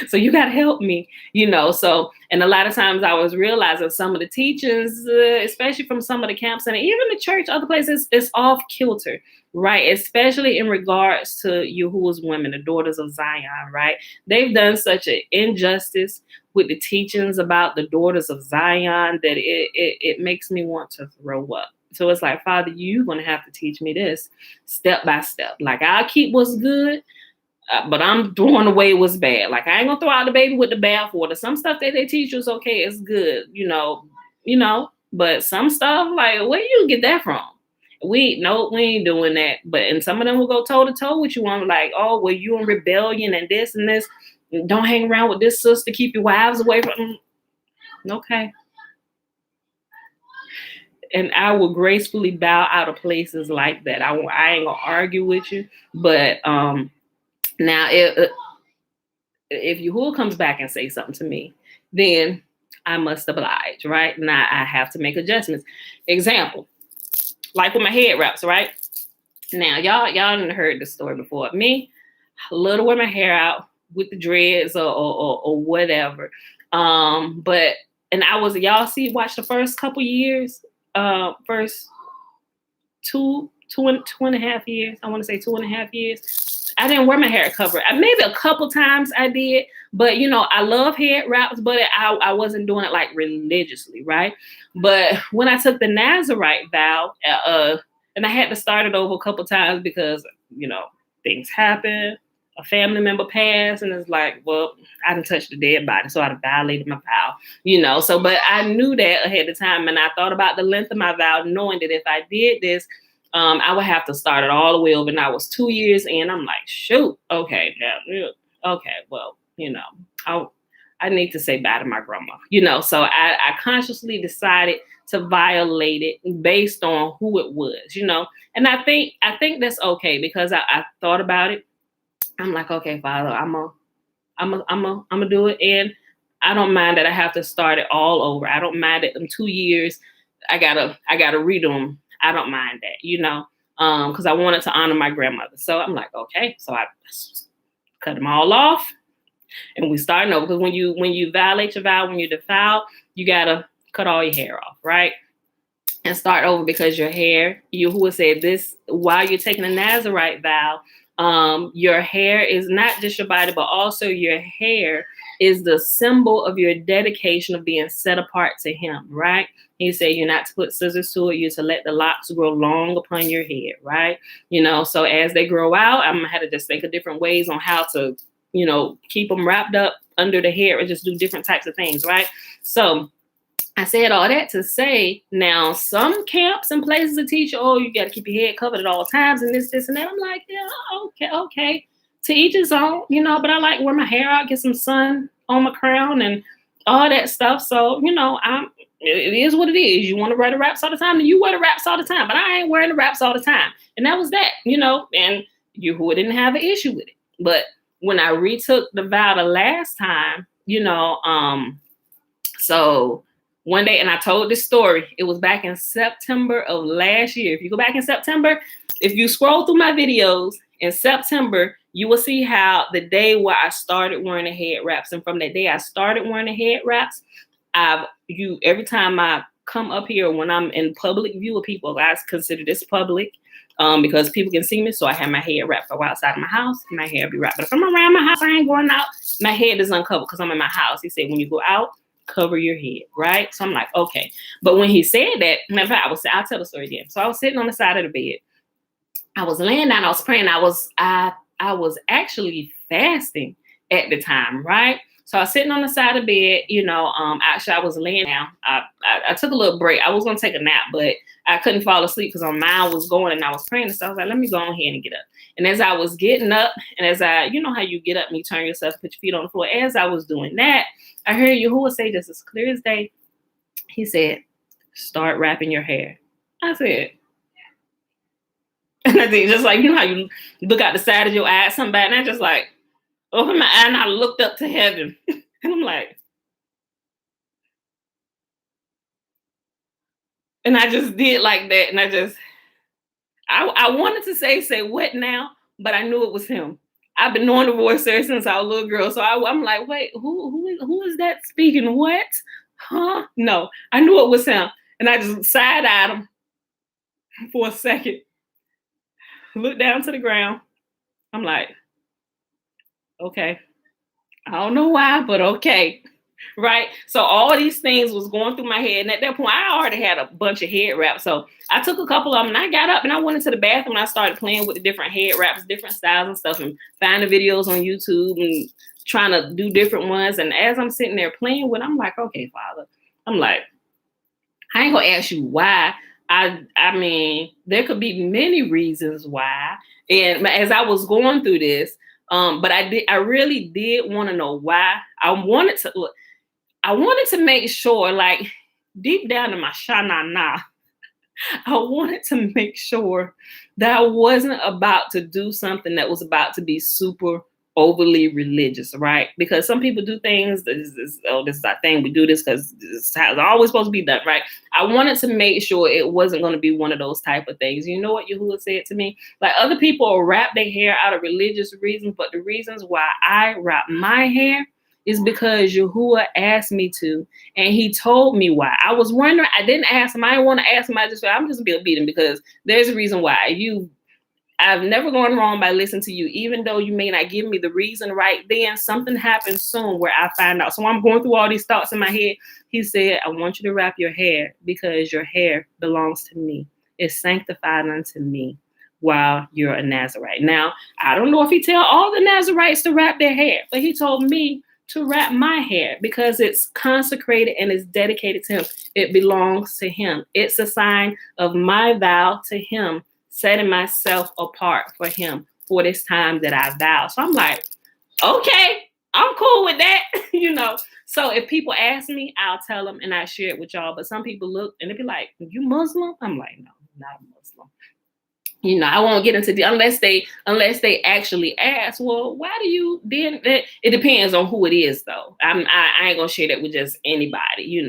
A: So you got to help me, you know. So, and a lot of times I was realizing some of the teachings, especially from some of the camps and even the church, other places, it's off kilter, right? Especially in regards to Yahuwah's women, the daughters of Zion, right? They've done such an injustice with the teachings about the daughters of Zion that it makes me want to throw up. So it's like, Father, you're going to have to teach me this step by step. Like, I'll keep what's good, but I'm throwing away what's bad. Like, I ain't going to throw out the baby with the bathwater. Some stuff that they teach us, okay, it's good, you know, but some stuff, like, where you get that from? We ain't doing that. But and some of them will go toe to toe with you on like, oh, well, you in rebellion and this and this. Don't hang around with this sister. Keep your wives away from. Okay. And I will gracefully bow out of places like that. I ain't gonna argue with you. But now if Yahuwah comes back and say something to me, then I must oblige, right? Now I have to make adjustments. Example, like with my head wraps, right? Now y'all done heard this story before. Me, I love to wear my hair out with the dreads or whatever. But and I was watch the first couple years, first two and a half years. I want to say 2.5 years. I didn't wear my hair covered. Maybe a couple times I did, but I love head wraps, but I wasn't doing it like religiously, right? But when I took the Nazarite vow, and I had to start it over a couple times because things happen. A family member passed, and it's like, well, I didn't touch the dead body, so I violated my vow, So, but I knew that ahead of time, and I thought about the length of my vow, knowing that if I did this, I would have to start it all the way over. And I was 2 years in. I'm like, shoot, okay, well, I need to say bye to my grandma, So I consciously decided to violate it based on who it was, And I think that's okay because I thought about it. I'm like, okay, Father, I'm gonna do it, and I don't mind that I have to start it all over. I don't mind that them 2 years I gotta redo them. I don't mind that, because I wanted to honor my grandmother. So I'm like, okay, so I cut them all off, and we starting over because when you violate your vow, when you defile, you gotta cut all your hair off, right? And start over because your hair, Yahuwah said this while you're taking a Nazarite vow. Your hair is not just your body, but also your hair is the symbol of your dedication of being set apart to him, right? He said you're not to put scissors to it, you're to let the locks grow long upon your head, right? So as they grow out, I'm gonna have to just think of different ways on how to, keep them wrapped up under the hair or just do different types of things, right? So I said all that to say, now some camps and places that teach, oh, you got to keep your head covered at all times and this, and that. I'm like, yeah, okay. To each his own, but I like to wear my hair out, get some sun on my crown and all that stuff. So, it is what it is. You want to wear the wraps all the time, then you wear the wraps all the time. But I ain't wearing the wraps all the time. And that was that, and Yahuwah didn't have an issue with it. But when I retook the vow the last time, so one day, and I told this story, it was back in September of last year. If you go back in September, if you scroll through my videos in September, you will see how the day where I started wearing the head wraps. And from that day I started wearing the head wraps, every time I come up here, when I'm in public view of people, I consider this public because people can see me. So I have my head wrapped. Go outside of my house, my hair be wrapped. But if I'm around my house, I ain't going out. My head is uncovered because I'm in my house. He said, when you go out, cover your head, right? So I'm like, okay. But when he said that, I'll tell the story again. So I was sitting on the side of the bed. I was laying down. I was praying. I was actually fasting at the time, right? So I was sitting on the side of the bed. Actually, I was laying down. I took a little break. I was gonna take a nap, but I couldn't fall asleep because my mind was going, and I was praying. So I was like, let me go on ahead and get up. And as I was getting up, and as how you get up and you turn yourself, put your feet on the floor. As I was doing that, I heard Yahuwah say just as clear as day. He said, start wrapping your hair. I said, and I think just like, how you look out the side of your eye at somebody, and I just like, opened my eye and I looked up to heaven. And I'm like, and I just did like that. And I wanted to say what now? But I knew it was him. I've been knowing the voice since I was a little girl. So I'm like, wait, who is that speaking? What? Huh? No, I knew it was him. And I just side-eyed him for a second. Looked down to the ground. I'm like, okay. I don't know why, but okay. Right? So all these things was going through my head. And at that point, I already had a bunch of head wraps. So I took a couple of them and I got up and I went into the bathroom and I started playing with the different head wraps, different styles and stuff, and finding videos on YouTube and trying to do different ones. And as I'm sitting there playing with, I'm like, okay, Father, I'm like, I ain't gonna ask you why I mean, there could be many reasons why. And as I was going through this, but I really did want to know why. I wanted to make sure, like deep down in my shanana, I wanted to make sure that I wasn't about to do something that was about to be super overly religious, right? Because some people do things, this is our thing, we do this because this is how it's always supposed to be done, right? I wanted to make sure it wasn't going to be one of those type of things. You know what Yahuwah said to me? Like, other people will wrap their hair out of religious reasons, but the reasons why I wrap my hair is because Yahuwah asked me to, and he told me why. I was wondering, I didn't ask him, I didn't want to ask him, I'm just gonna be obedient because there's a reason why. I've never gone wrong by listening to you, even though you may not give me the reason right then. Something happens soon where I find out. So I'm going through all these thoughts in my head. He said, I want you to wrap your hair because your hair belongs to me. It's sanctified unto me while you're a Nazarite. Now, I don't know if he tell all the Nazarites to wrap their hair, but he told me to wrap my hair because it's consecrated and it's dedicated to him. It belongs to him. It's a sign of my vow to him, setting myself apart for him for this time that I vow. So I'm like, okay, I'm cool with that, So if people ask me, I'll tell them and I share it with y'all. But some people look and they be like, you Muslim? I'm like, no, not a Muslim. I won't get into the unless they actually ask, well, why do you then? It depends on who it is, though. I ain't gonna share that with just anybody,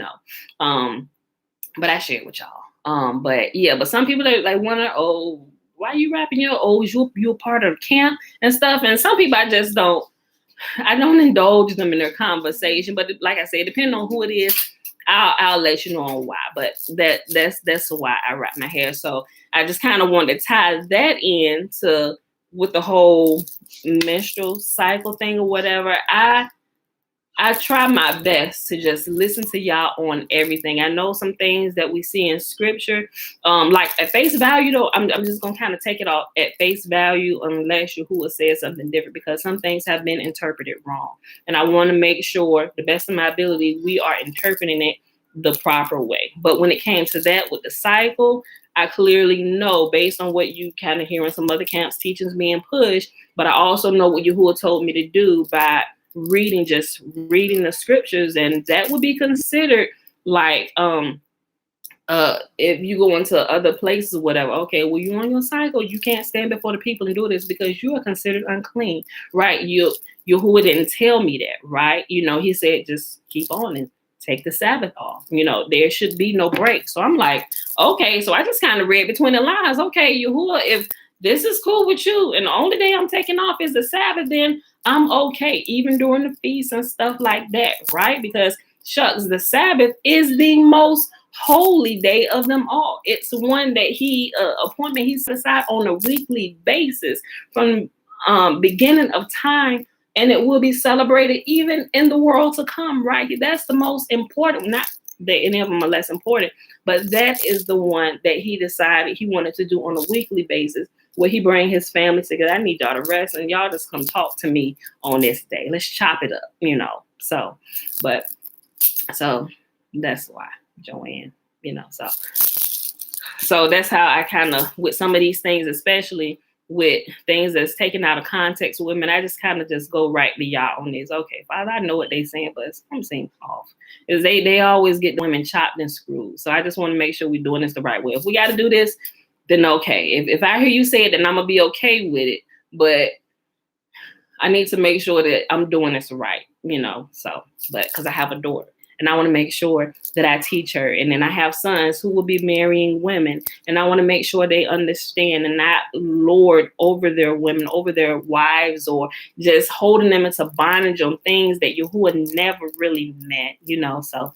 A: But I share it with y'all. But some people like wonder, oh, why are you rapping your you're part of camp and stuff. And some people I don't indulge them in their conversation. But like I said, depending on who it is, I'll let you know on why. But that's why I wrap my hair. So I just kind of wanted to tie that in with the whole menstrual cycle thing or whatever. I try my best to just listen to y'all on everything. I know some things that we see in scripture, like at face value, though, I'm just going to kind of take it off at face value unless Yahuwah says something different, because some things have been interpreted wrong. And I want to make sure, the best of my ability, we are interpreting it the proper way. But when it came to that with the cycle, I clearly know, based on what you kind of hear in some other camps, teachings being pushed, but I also know what Yahuwah told me to do by reading the scriptures, and that would be considered like if you go into other places or whatever, okay, well, you on your cycle, you can't stand before the people and do this because you are considered unclean, right? Yahuwah didn't tell me that, right? He said just keep on and take the Sabbath off. There should be no break. So I'm like, okay, so I just kind of read between the lines. Okay, Yahuwah, if this is cool with you and the only day I'm taking off is the Sabbath, then I'm okay, even during the feasts and stuff like that, right? Because shucks, the Sabbath is the most holy day of them all. It's one that he set aside on a weekly basis from beginning of time, and it will be celebrated even in the world to come, right? That's the most important, not that any of them are less important, but that is the one that he decided he wanted to do on a weekly basis, where he bring his family together. I need y'all to rest, and y'all just come talk to me on this day. Let's chop it up, So that's why, Joanne, So that's how I kind of, with some of these things, especially with things that's taken out of context with women, I just kind of just go right to y'all on this. Okay, Father, I know what they saying, but I'm saying off. Is they always get the women chopped and screwed. So I just want to make sure we're doing this the right way. If we got to do this, then okay. If I hear you say it, then I'm gonna be okay with it. But I need to make sure that I'm doing this right, but because I have a daughter and I want to make sure that I teach her. And then I have sons who will be marrying women, and I want to make sure they understand and not lord over their women, over their wives, or just holding them into bondage on things that Yahuwah never really meant, So,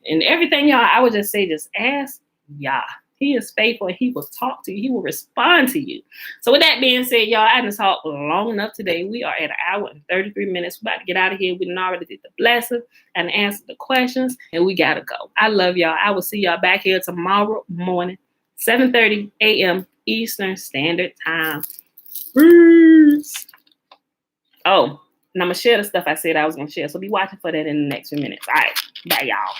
A: and everything, y'all, I would just say, just ask Yah. He is faithful and he will talk to you. He will respond to you. So with that being said, y'all, I done talked long enough today. We are at 1 hour and 33 minutes. We're about to get out of here. We done already did the blessing and answered the questions, and we got to go. I love y'all. I will see y'all back here tomorrow morning, 7:30 a.m. Eastern Standard Time. Peace. Oh, and I'm going to share the stuff I said I was going to share. So be watching for that in the next few minutes. All right. Bye, y'all.